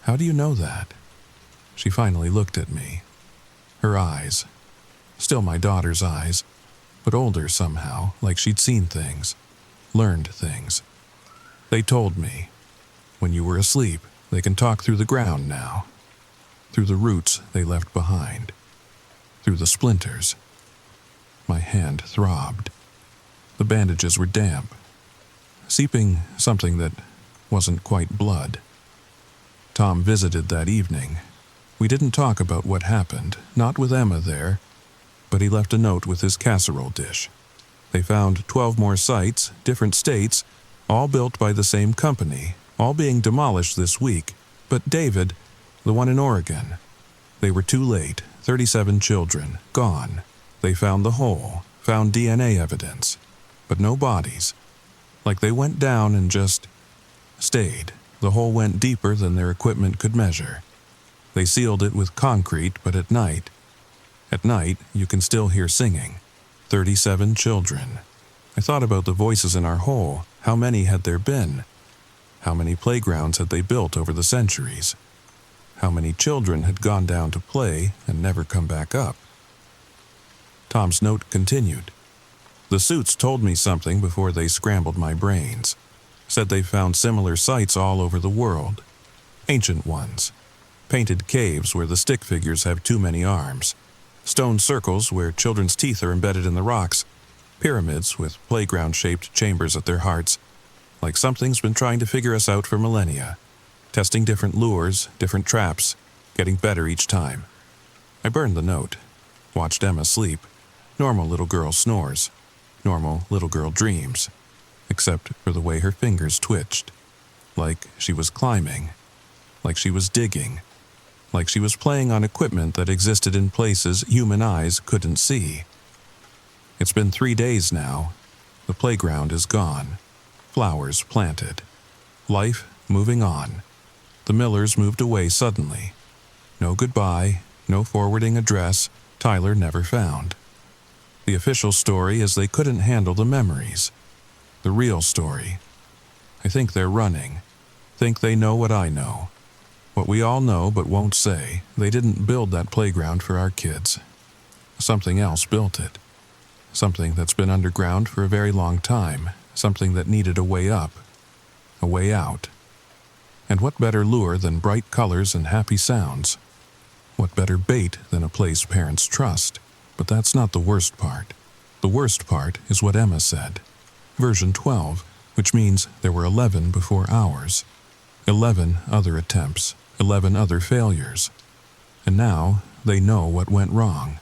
"How do you know that?" She finally looked at me. Her eyes, still my daughter's eyes, but older somehow, like she'd seen things, learned things. "They told me. When you were asleep, they can talk through the ground now. Through the roots they left behind. Through the splinters." My hand throbbed. The bandages were damp, seeping something that wasn't quite blood. Tom visited that evening. We didn't talk about what happened, not with Emma there, but he left a note with his casserole dish. They found 12 more sites, different states, all built by the same company, all being demolished this week. But David, the one in Oregon, they were too late, 37 children, gone. They found the hole, found DNA evidence, but no bodies. Like they went down and just stayed. The hole went deeper than their equipment could measure. They sealed it with concrete, but at night you can still hear singing. 37 children. I thought about the voices in our hole. How many had there been? How many playgrounds had they built over the centuries? How many children had gone down to play and never come back up? Tom's note continued. "The suits told me something before they scrambled my brains. Said they found similar sites all over the world. Ancient ones. Painted caves where the stick figures have too many arms. Stone circles where children's teeth are embedded in the rocks. Pyramids with playground-shaped chambers at their hearts. Like something's been trying to figure us out for millennia. Testing different lures, different traps, getting better each time." I burned the note. Watched Emma sleep. Normal little girl snores. Normal little girl dreams. Except for the way her fingers twitched. Like she was climbing. Like she was digging. Like she was playing on equipment that existed in places human eyes couldn't see. It's been 3 days now. The playground is gone. Flowers planted. Life moving on. The Millers moved away suddenly. No goodbye, no forwarding address, Tyler never found. The official story is they couldn't handle the memories. The real story. I think they're running. Think they know what I know. What we all know but won't say. They didn't build that playground for our kids. Something else built it. Something that's been underground for a very long time, something that needed a way up, a way out. And what better lure than bright colors and happy sounds? What better bait than a place parents trust? But that's not the worst part. The worst part is what Emma said. Version 12, which means there were 11 before ours. 11 other attempts, 11 other failures. And now they know what went wrong.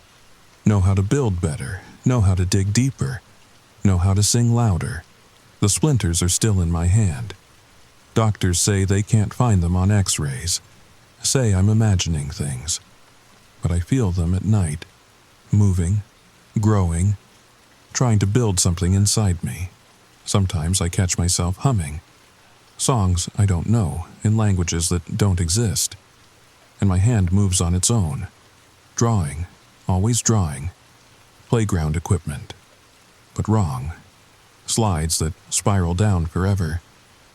Know how to build better, know how to dig deeper, know how to sing louder. The splinters are still in my hand. Doctors say they can't find them on x-rays. Say I'm imagining things. But I feel them at night, moving, growing, trying to build something inside me. Sometimes I catch myself humming. Songs I don't know, in languages that don't exist. And my hand moves on its own. Drawing, always drawing. Playground equipment. But wrong. Slides that spiral down forever.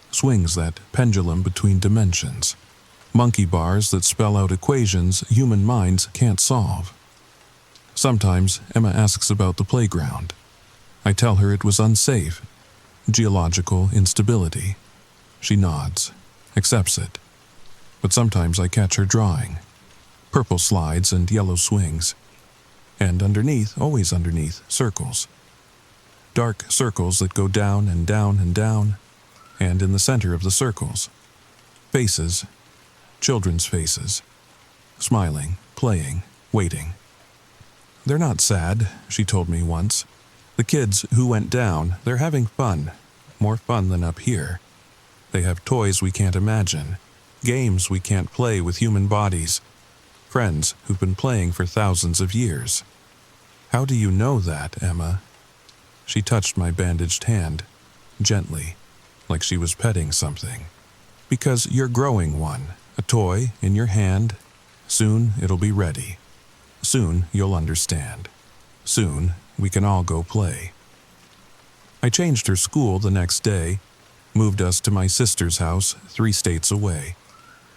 Swings that pendulum between dimensions. Monkey bars that spell out equations human minds can't solve. Sometimes Emma asks about the playground. I tell her it was unsafe. Geological instability. She nods, accepts it. But sometimes I catch her drawing. Purple slides and yellow swings. And underneath, always underneath, circles. Dark circles that go down and down and down. And in the center of the circles, faces, children's faces, smiling, playing, waiting. They're not sad, she told me once. The kids who went down, they're having fun, more fun than up here. They have toys we can't imagine, games we can't play with human bodies, friends who've been playing for thousands of years. How do you know that, Emma? She touched my bandaged hand, gently, like she was petting something. Because you're growing one, a toy in your hand. Soon it'll be ready. Soon you'll understand. Soon we can all go play. I changed her school the next day, moved us to my sister's house 3 states away.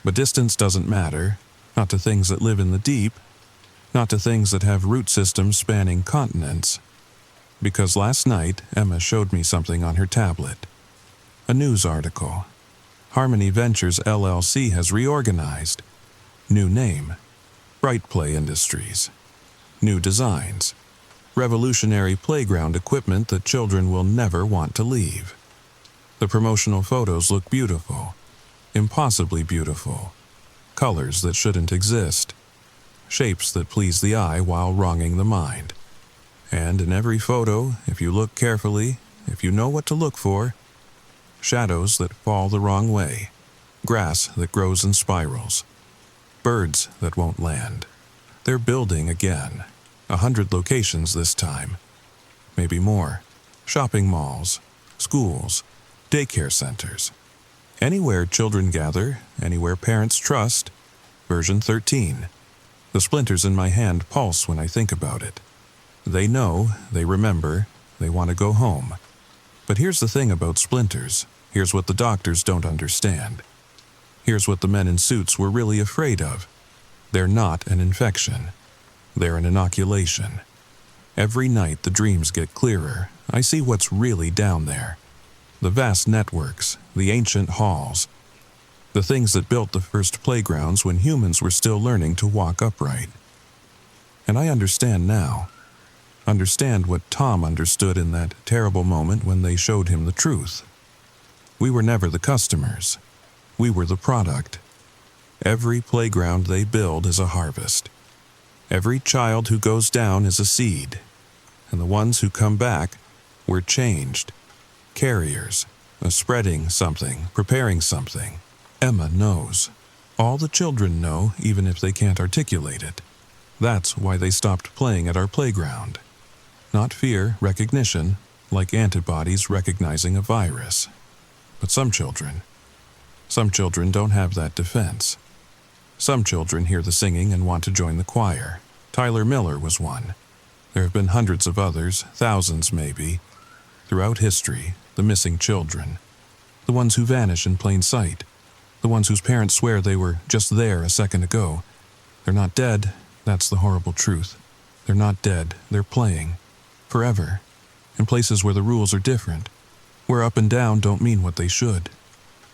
But distance doesn't matter, not to things that live in the deep, not to things that have root systems spanning continents. Because last night Emma showed me something on her tablet. A news article. Harmony Ventures LLC has reorganized. New name. Bright Play Industries. New designs. Revolutionary playground equipment that children will never want to leave. The promotional photos look beautiful. Impossibly beautiful. Colors that shouldn't exist. Shapes that please the eye while wronging the mind. And in every photo, if you look carefully, if you know what to look for, shadows that fall the wrong way, grass that grows in spirals, birds that won't land. They're building again, 100 locations this time, maybe more, shopping malls, schools, daycare centers. Anywhere children gather, anywhere parents trust. Version 13. The splinters in my hand pulse when I think about it. They know, they remember, they want to go home. But here's the thing about splinters. Here's what the doctors don't understand. Here's what the men in suits were really afraid of. They're not an infection. They're an inoculation. Every night the dreams get clearer. I see what's really down there. The vast networks, the ancient halls, the things that built the first playgrounds when humans were still learning to walk upright. And I understand now. Understand what Tom understood in that terrible moment when they showed him the truth. We were never the customers. We were the product. Every playground they build is a harvest. Every child who goes down is a seed. And the ones who come back were changed. Carriers, spreading something, preparing something. Emma knows. All the children know, even if they can't articulate it. That's why they stopped playing at our playground. Not fear, recognition, like antibodies recognizing a virus. But some children don't have that defense. Some children hear the singing and want to join the choir. Tyler Miller was one. There have been hundreds of others, thousands maybe. Throughout history, the missing children. The ones who vanish in plain sight. The ones whose parents swear they were just there a second ago. They're not dead, that's the horrible truth. They're not dead, they're playing. Forever. In places where the rules are different. where up and down don't mean what they should,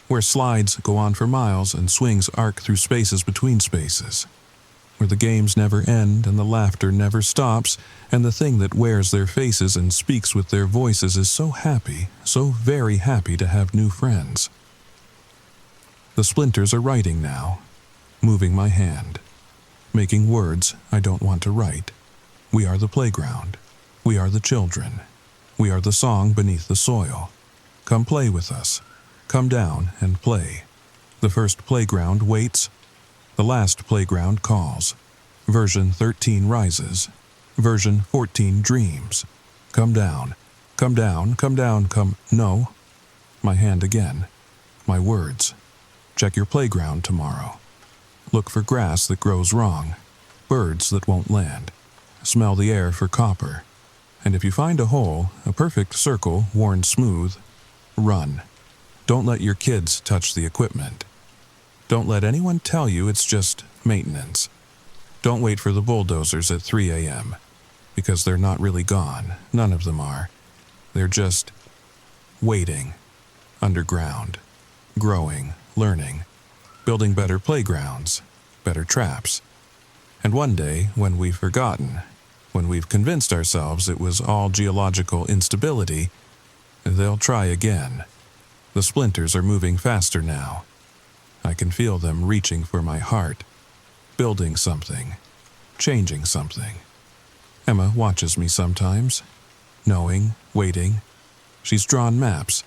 where slides go on for miles and swings arc through spaces between spaces, where the games never end and the laughter never stops, and the thing that wears their faces and speaks with their voices is so happy, so very happy to have new friends. The splinters are writing now, moving my hand, making words I don't want to write. We are the playground. We are the children. We are the song beneath the soil. Come play with us. Come down and play. The first playground waits. The last playground calls. Version 13 rises. Version 14 dreams. Come down. Come down. Come down. Come. No. My hand again. My words. Check your playground tomorrow. Look for grass that grows wrong. Birds that won't land. Smell the air for copper. And if you find a hole, a perfect circle worn smooth, run. Don't let your kids touch the equipment. Don't let anyone tell you it's just maintenance. Don't wait for the bulldozers at 3 a.m. because they're not really gone. None of them are. They're just waiting, underground, growing, learning, building better playgrounds, better traps. And one day, when we've forgotten, when we've convinced ourselves it was all geological instability, they'll try again. The splinters are moving faster now. I can feel them reaching for my heart, building something, changing something. Emma watches me sometimes, knowing, waiting. She's drawn maps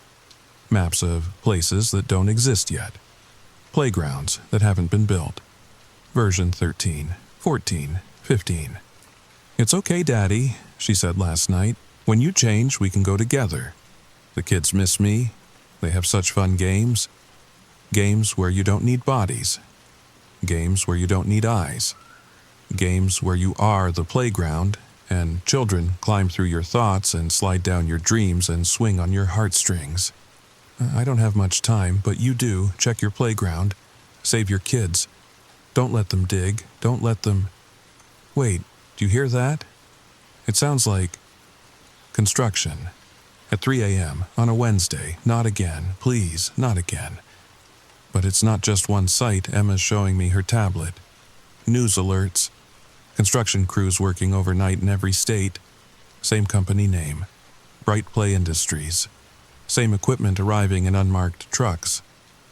of places that don't exist yet, playgrounds that haven't been built. Version 13, 14, 15. "It's okay, Daddy," she said last night. "When you change, we can go together. The kids miss me. They have such fun games. Games where you don't need bodies. Games where you don't need eyes. Games where you are the playground, and children climb through your thoughts and slide down your dreams and swing on your heartstrings. I don't have much time, but you do. Check your playground. Save your kids. Don't let them dig. Don't let them... Wait, do you hear that? It sounds like construction. At 3 a.m. on a Wednesday. Not again. Please, not again. But it's not just one site. Emma's showing me her tablet. News alerts. Construction crews working overnight in every state. Same company name. Bright Play Industries. Same equipment arriving in unmarked trucks.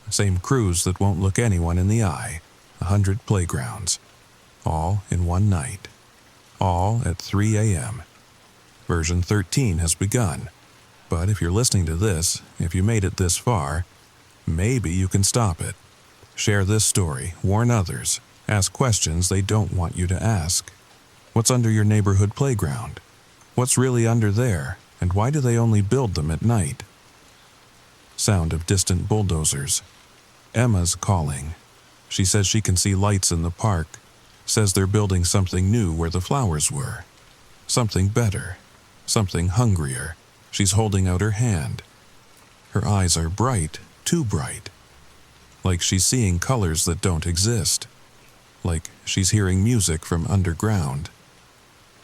Same crews that won't look anyone in the eye. 100 playgrounds. All in one night. All at 3 a.m. Version 13 has begun. But if you're listening to this, if you made it this far, maybe you can stop it. Share this story, warn others, ask questions they don't want you to ask. What's under your neighborhood playground? What's really under there, and why do they only build them at night? Sound of distant bulldozers. Emma's calling. She says she can see lights in the park, says they're building something new where the flowers were. Something better, something hungrier. She's holding out her hand. Her eyes are bright, too bright. Like she's seeing colors that don't exist. Like she's hearing music from underground.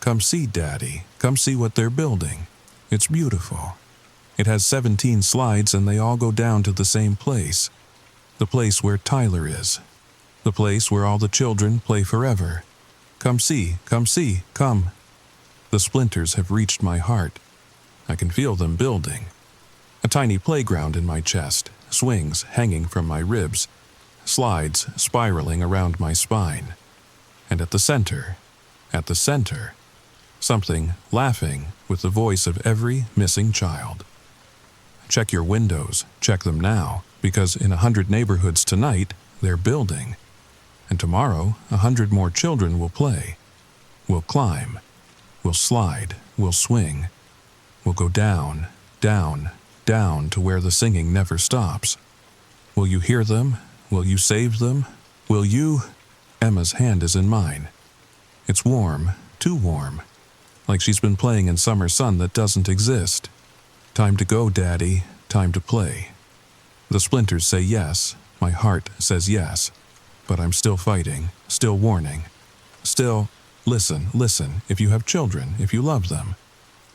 Come see, Daddy. Come see what they're building. It's beautiful. It has 17 slides and they all go down to the same place. The place where Tyler is. The place where all the children play forever. Come see, come see, come. The splinters have reached my heart. I can feel them building. A tiny playground in my chest, swings hanging from my ribs, slides spiraling around my spine. And at the center, something laughing with the voice of every missing child. Check your windows, check them now, because in 100 neighborhoods tonight, they're building. And tomorrow, 100 more children will play. We'll climb. We'll slide. We'll swing. We'll go down, down, down to where the singing never stops. Will you hear them? Will you save them? Will you? Emma's hand is in mine. It's warm, too warm. Like she's been playing in summer sun that doesn't exist. Time to go, Daddy. Time to play. The splinters say yes. My heart says yes. But I'm still fighting, still warning. Still, listen. If you have children, if you love them,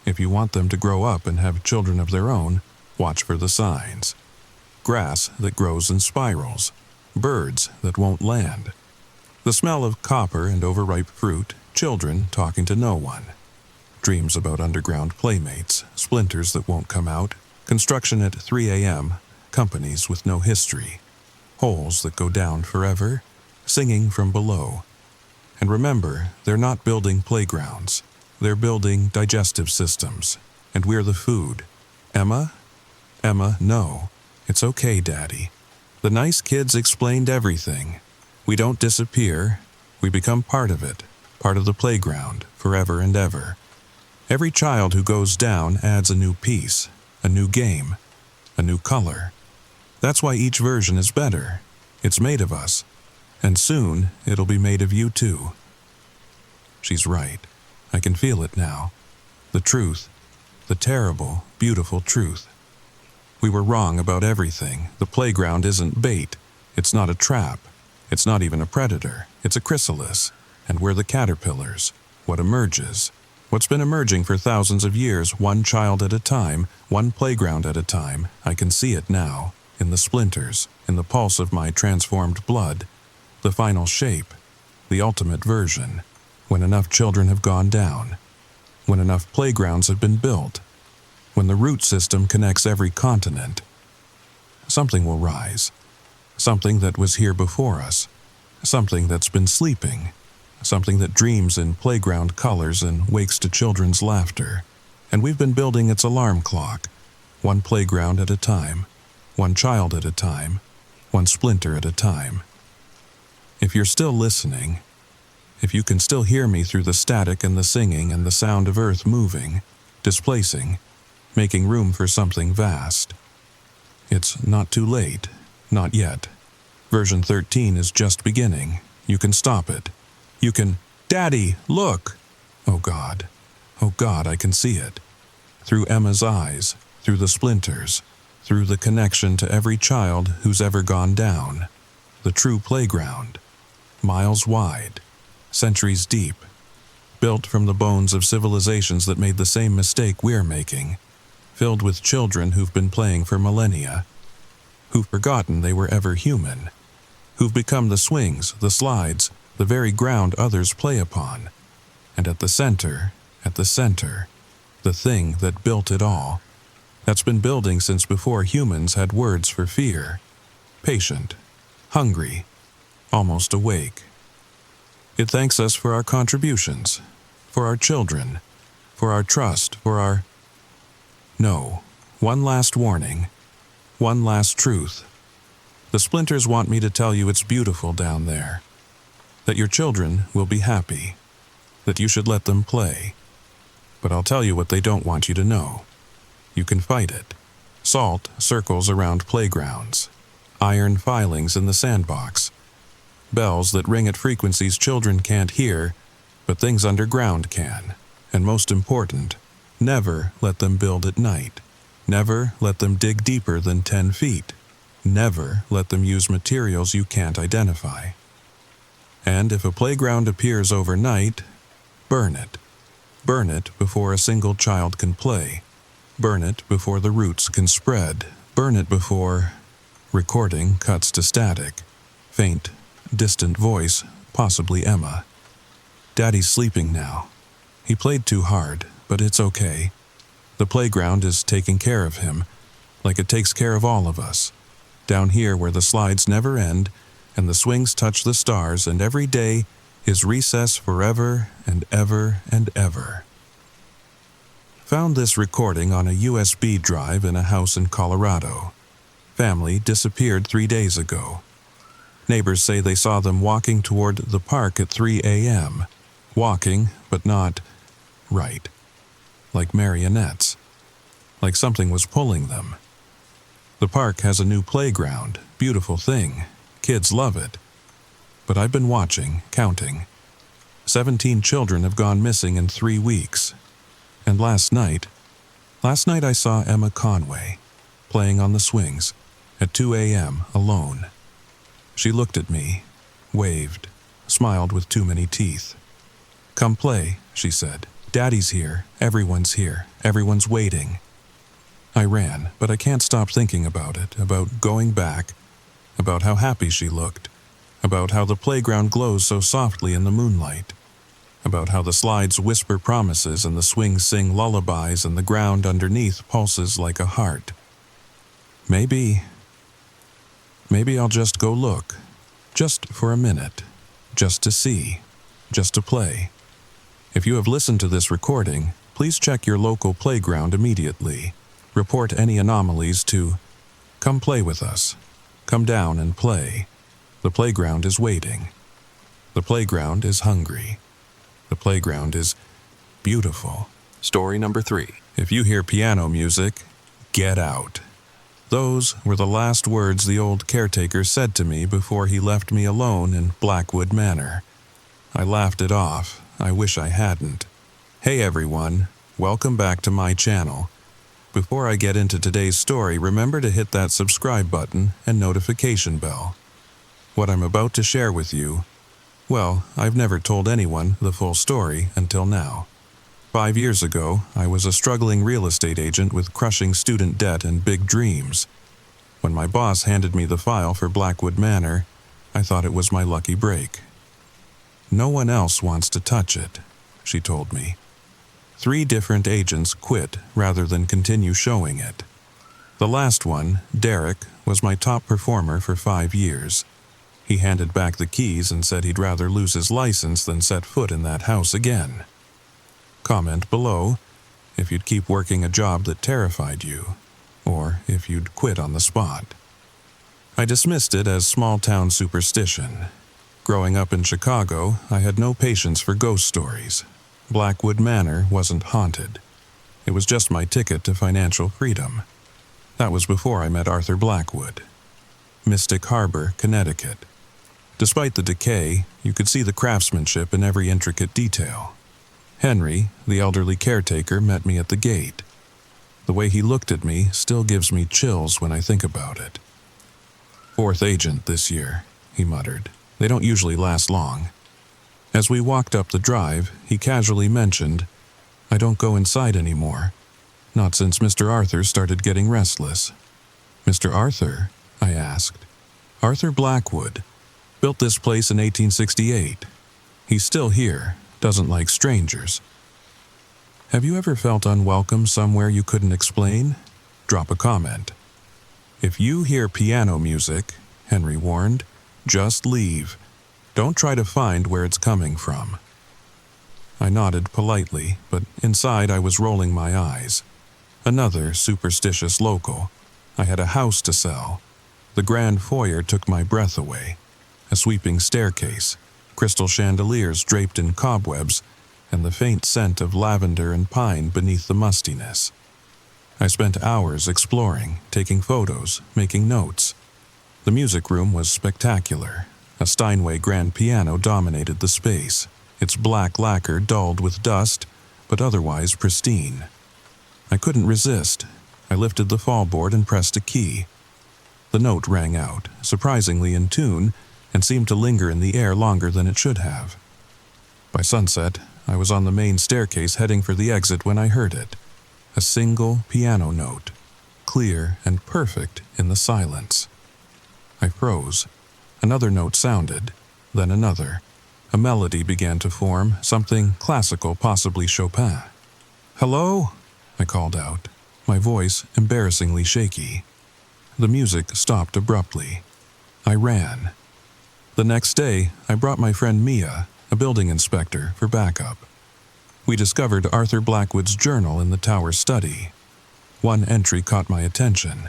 if you want them to grow up and have children of their own, Watch for the signs. Grass that grows in spirals. Birds that won't land. The smell of copper and overripe fruit, children talking to no one. Dreams about underground playmates, splinters that won't come out, construction at 3 a.m., companies with no history, holes that go down forever, singing from below. And remember, they're not building playgrounds. They're building digestive systems, and we're the food. Emma? Emma, no. It's okay, Daddy. The nice kids explained everything. We don't disappear. We become part of it, part of the playground, forever and ever. Every child who goes down adds a new piece, a new game, a new color. That's why each version is better. It's made of us. And soon, it'll be made of you too. She's right. I can feel it now. The truth. The terrible, beautiful truth. We were wrong about everything. The playground isn't bait. It's not a trap. It's not even a predator. It's a chrysalis. And we're the caterpillars. What emerges. What's been emerging for thousands of years, one child at a time, one playground at a time. I can see it now. In the splinters. In the pulse of my transformed blood. The final shape. The ultimate version. When enough children have gone down. When enough playgrounds have been built. When the root system connects every continent. Something will rise. Something that was here before us. Something that's been sleeping. Something that dreams in playground colors and wakes to children's laughter. And we've been building its alarm clock. One playground at a time. One child at a time. One splinter at a time. If you're still listening, if you can still hear me through the static and the singing and the sound of earth moving, displacing, making room for something vast. It's not too late, not yet. Version 13 is just beginning. You can stop it. You can, Daddy, look! Oh God, I can see it. Through Emma's eyes, through the splinters, through the connection to every child who's ever gone down. The true playground. Miles wide. Centuries deep, built from the bones of civilizations that made the same mistake we're making, filled with children who've been playing for millennia, who've forgotten they were ever human, who've become the swings, the slides, the very ground others play upon, and at the center, the thing that built it all, that's been building since before humans had words for fear, patient, hungry, almost awake. It thanks us for our contributions, for our children, for our trust, for our... No, one last warning, one last truth. The splinters want me to tell you it's beautiful down there, that your children will be happy, that you should let them play. But I'll tell you what they don't want you to know. You can fight it. Salt circles around playgrounds, iron filings in the sandbox, bells that ring at frequencies children can't hear, but things underground can. And most important, never let them build at night. Never let them dig deeper than 10 feet. Never let them use materials you can't identify. And if a playground appears overnight, burn it. Burn it before a single child can play. Burn it before the roots can spread. Burn it before... Recording cuts to static. Faint, distant voice, possibly Emma. Daddy's sleeping now. He played too hard, but it's okay. The playground is taking care of him, like it takes care of all of us. Down here where the slides never end, and the swings touch the stars, and every day is recess forever and ever and ever. Found this recording on a USB drive in a house in Colorado. Family disappeared 3 days ago. Neighbors say they saw them walking toward the park at 3 a.m. Walking, but not right. Like marionettes. Like something was pulling them. The park has a new playground. Beautiful thing. Kids love it. But I've been watching, counting. 17 children have gone missing in 3 weeks. And last night I saw Emma Conway, playing on the swings, at 2 a.m. alone. She looked at me, waved, smiled with too many teeth. "Come play," she said. "Daddy's here, everyone's waiting." I ran, but I can't stop thinking about it, about going back, about how happy she looked, about how the playground glows so softly in the moonlight, about how the slides whisper promises and the swings sing lullabies and the ground underneath pulses like a heart. Maybe I'll just go look, just for a minute, just to see, just to play. If you have listened to this recording, please check your local playground immediately. Report any anomalies to "Come play with us. Come down and play. The playground is waiting. The playground is hungry. The playground is beautiful." Story number 3. If you hear piano music, get out. Those were the last words the old caretaker said to me before he left me alone in Blackwood Manor. I laughed it off. I wish I hadn't. Hey everyone, welcome back to my channel. Before I get into today's story, remember to hit that subscribe button and notification bell. What I'm about to share with you, well, I've never told anyone the full story until now. 5 years ago, I was a struggling real estate agent with crushing student debt and big dreams. When my boss handed me the file for Blackwood Manor, I thought it was my lucky break. "No one else wants to touch it," she told me. 3 different agents quit rather than continue showing it. The last one, Derek, was my top performer for 5 years. He handed back the keys and said he'd rather lose his license than set foot in that house again. Comment below if you'd keep working a job that terrified you, or if you'd quit on the spot. I dismissed it as small-town superstition. Growing up in Chicago, I had no patience for ghost stories. Blackwood Manor wasn't haunted. It was just my ticket to financial freedom. That was before I met Arthur Blackwood. Mystic Harbor, Connecticut. Despite the decay, you could see the craftsmanship in every intricate detail. Henry, the elderly caretaker, met me at the gate. The way he looked at me still gives me chills when I think about it. "4th agent this year," he muttered. "They don't usually last long." As we walked up the drive, he casually mentioned, "I don't go inside anymore. Not since Mr. Arthur started getting restless." "Mr. Arthur?" I asked. "Arthur Blackwood. Built this place in 1868. He's still here, doesn't like strangers." Have you ever felt unwelcome somewhere you couldn't explain? Drop a comment. "If you hear piano music," Henry warned, "just leave. Don't try to find where it's coming from." I nodded politely, but inside I was rolling my eyes. Another superstitious local. I had a house to sell. The grand foyer took my breath away. A sweeping staircase, crystal chandeliers draped in cobwebs, and the faint scent of lavender and pine beneath the mustiness. I spent hours exploring, taking photos, making notes. The music room was spectacular. A Steinway grand piano dominated the space, its black lacquer dulled with dust, but otherwise pristine. I couldn't resist. I lifted the fallboard and pressed a key. The note rang out, surprisingly in tune, and seemed to linger in the air longer than it should have. By sunset, I was on the main staircase heading for the exit when I heard it. A single piano note, clear and perfect in the silence. I froze. Another note sounded, then another. A melody began to form, something classical, possibly Chopin. "Hello?" I called out, my voice embarrassingly shaky. The music stopped abruptly. I ran. The next day, I brought my friend Mia, a building inspector, for backup. We discovered Arthur Blackwood's journal in the tower study. One entry caught my attention.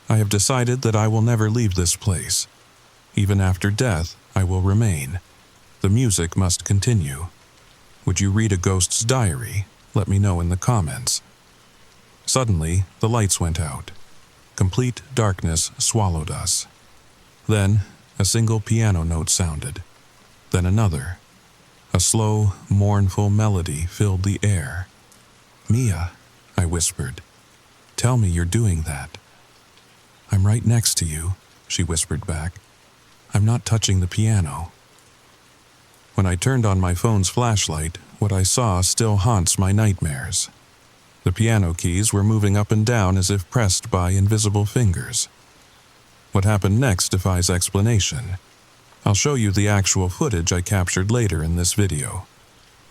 "I have decided that I will never leave this place. Even after death, I will remain. The music must continue. Would you read a ghost's diary? Let me know in the comments." Suddenly, the lights went out. Complete darkness swallowed us. Then, a single piano note sounded. Then another. A slow, mournful melody filled the air. "Mia," I whispered, "tell me you're doing that." "I'm right next to you," she whispered back. "I'm not touching the piano." When I turned on my phone's flashlight, what I saw still haunts my nightmares. The piano keys were moving up and down as if pressed by invisible fingers. What happened next defies explanation. I'll show you the actual footage I captured later in this video.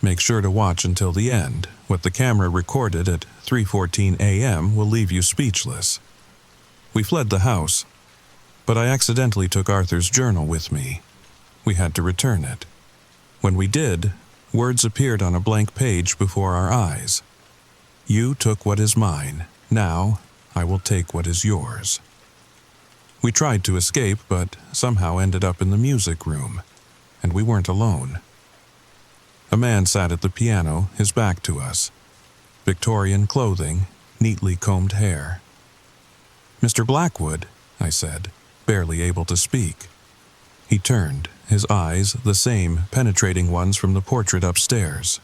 Make sure to watch until the end. What the camera recorded at 3:14 a.m. will leave you speechless. We fled the house, but I accidentally took Arthur's journal with me. We had to return it. When we did, words appeared on a blank page before our eyes. You took what is mine. Now, I will take what is yours. We tried to escape, but somehow ended up in the music room, and we weren't alone. A man sat at the piano, his back to us. Victorian clothing, neatly combed hair. "Mr. Blackwood," I said, barely able to speak. He turned, his eyes the same penetrating ones from the portrait upstairs.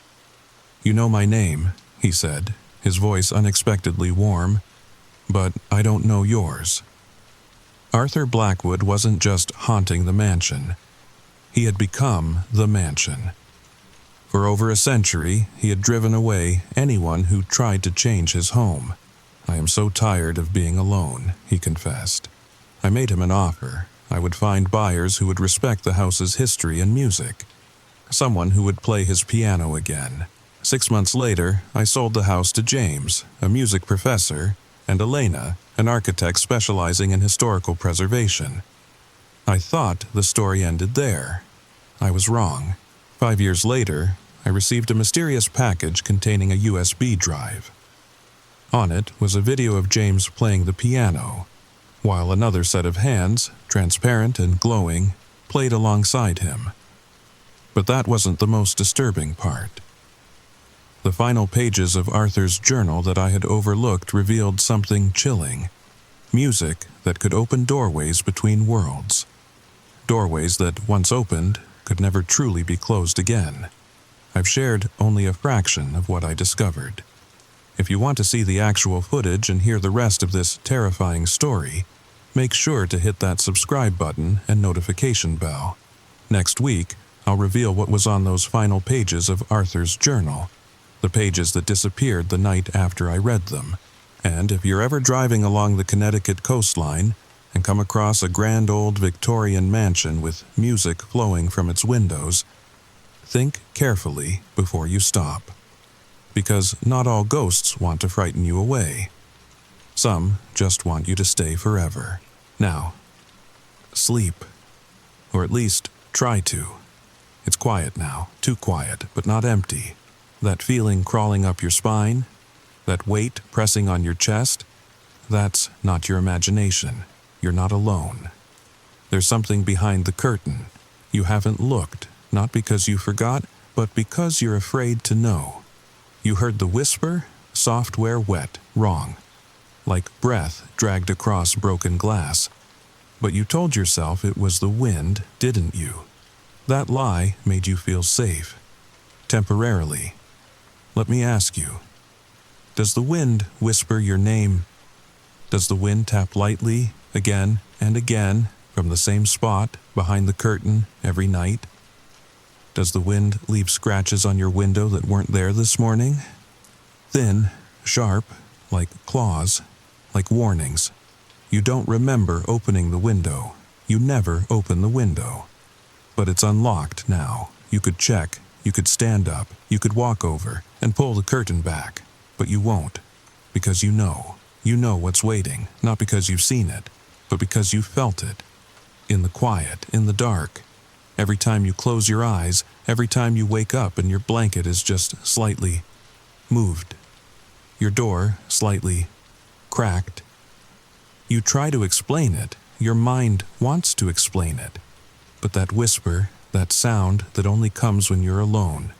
"You know my name," he said, his voice unexpectedly warm, "but I don't know yours." Arthur Blackwood wasn't just haunting the mansion. He had become the mansion. For over a century, he had driven away anyone who tried to change his home. "I am so tired of being alone," he confessed. I made him an offer. I would find buyers who would respect the house's history and music. Someone who would play his piano again. 6 months later, I sold the house to James, a music professor, and Elena, an architect specializing in historical preservation. I thought the story ended there. I was wrong. 5 years later, I received a mysterious package containing a USB drive. On it was a video of James playing the piano, while another set of hands, transparent and glowing, played alongside him. But that wasn't the most disturbing part. The final pages of Arthur's journal that I had overlooked revealed something chilling. Music that could open doorways between worlds. Doorways that, once opened, could never truly be closed again. I've shared only a fraction of what I discovered. If you want to see the actual footage and hear the rest of this terrifying story, make sure to hit that subscribe button and notification bell. Next week, I'll reveal what was on those final pages of Arthur's journal, the pages that disappeared the night after I read them. And if you're ever driving along the Connecticut coastline and come across a grand old Victorian mansion with music flowing from its windows, think carefully before you stop. Because not all ghosts want to frighten you away. Some just want you to stay forever. Now, sleep. Or at least try to. It's quiet now, too quiet, but not empty. That feeling crawling up your spine, that weight pressing on your chest, that's not your imagination. You're not alone. There's something behind the curtain. You haven't looked, not because you forgot, but because you're afraid to know. You heard the whisper, software wet, wrong. Like breath dragged across broken glass. But you told yourself it was the wind, didn't you? That lie made you feel safe. Temporarily. Let me ask you, does the wind whisper your name? Does the wind tap lightly, again and again, from the same spot, behind the curtain, every night? Does the wind leave scratches on your window that weren't there this morning? Thin, sharp, like claws, like warnings. You don't remember opening the window. You never open the window. But it's unlocked now. You could check, you could stand up, you could walk over and pull the curtain back. But you won't, because you know. You know what's waiting, not because you've seen it, but because you felt it. In the quiet, in the dark. Every time you close your eyes, every time you wake up and your blanket is just slightly moved. Your door slightly cracked. You try to explain it. Your mind wants to explain it. But that whisper, that sound that only comes when you're alone,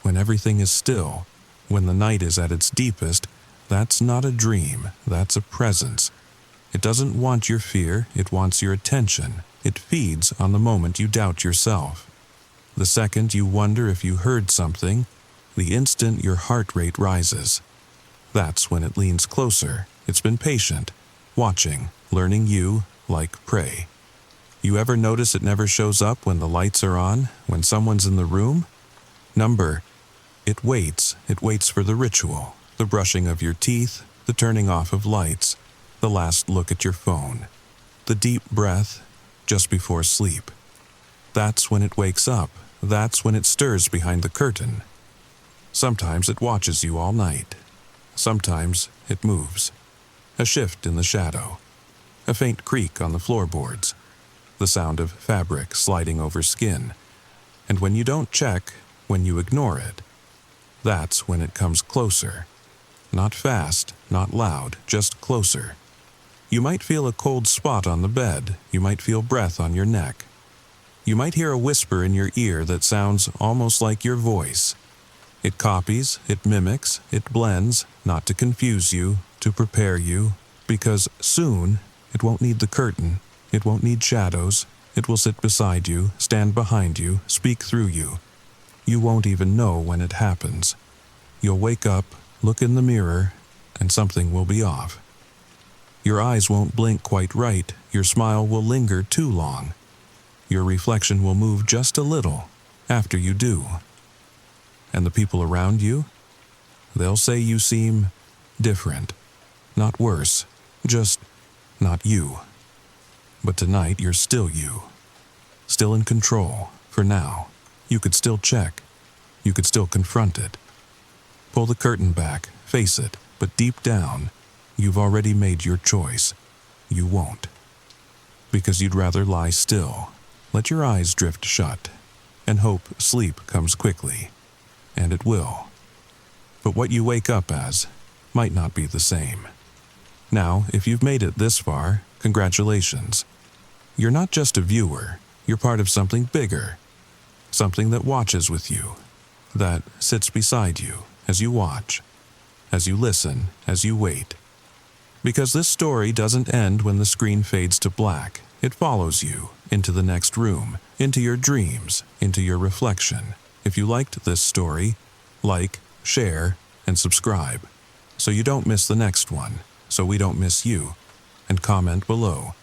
when everything is still, when the night is at its deepest, that's not a dream, that's a presence. It doesn't want your fear, it wants your attention. It feeds on the moment you doubt yourself. The second you wonder if you heard something, the instant your heart rate rises. That's when it leans closer. It's been patient, watching, learning you like prey. You ever notice it never shows up when the lights are on, when someone's in the room? It waits for the ritual. The brushing of your teeth, the turning off of lights, the last look at your phone, the deep breath just before sleep. That's when it wakes up. That's when it stirs behind the curtain. Sometimes it watches you all night. Sometimes it moves. A shift in the shadow. A faint creak on the floorboards. The sound of fabric sliding over skin. And when you don't check, when you ignore it, that's when it comes closer. Not fast, not loud, just closer. You might feel a cold spot on the bed. You might feel breath on your neck. You might hear a whisper in your ear that sounds almost like your voice. It copies, it mimics, it blends, not to confuse you, to prepare you, because soon it won't need the curtain, it won't need shadows, it will sit beside you, stand behind you, speak through you. You won't even know when it happens. You'll wake up, look in the mirror, and something will be off. Your eyes won't blink quite right, your smile will linger too long. Your reflection will move just a little after you do. And the people around you? They'll say you seem different. Not worse, just not you. But tonight you're still you. Still in control, for now. You could still check. You could still confront it. Pull the curtain back, face it, but deep down, you've already made your choice. You won't. Because you'd rather lie still, let your eyes drift shut, and hope sleep comes quickly. And it will. But what you wake up as might not be the same. Now, if you've made it this far, congratulations. You're not just a viewer, you're part of something bigger. Something that watches with you, that sits beside you as you watch, as you listen, as you wait. Because this story doesn't end when the screen fades to black. It follows you into the next room, into your dreams, into your reflection. If you liked this story, like, share, and subscribe, so you don't miss the next one, so we don't miss you, and comment below.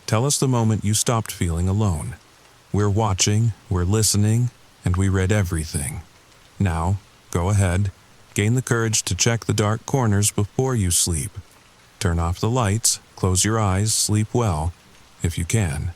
Tell us the moment you stopped feeling alone. We're watching, we're listening, and we read everything. Now, go ahead, gain the courage to check the dark corners before you sleep. Turn off the lights, close your eyes, sleep well, if you can.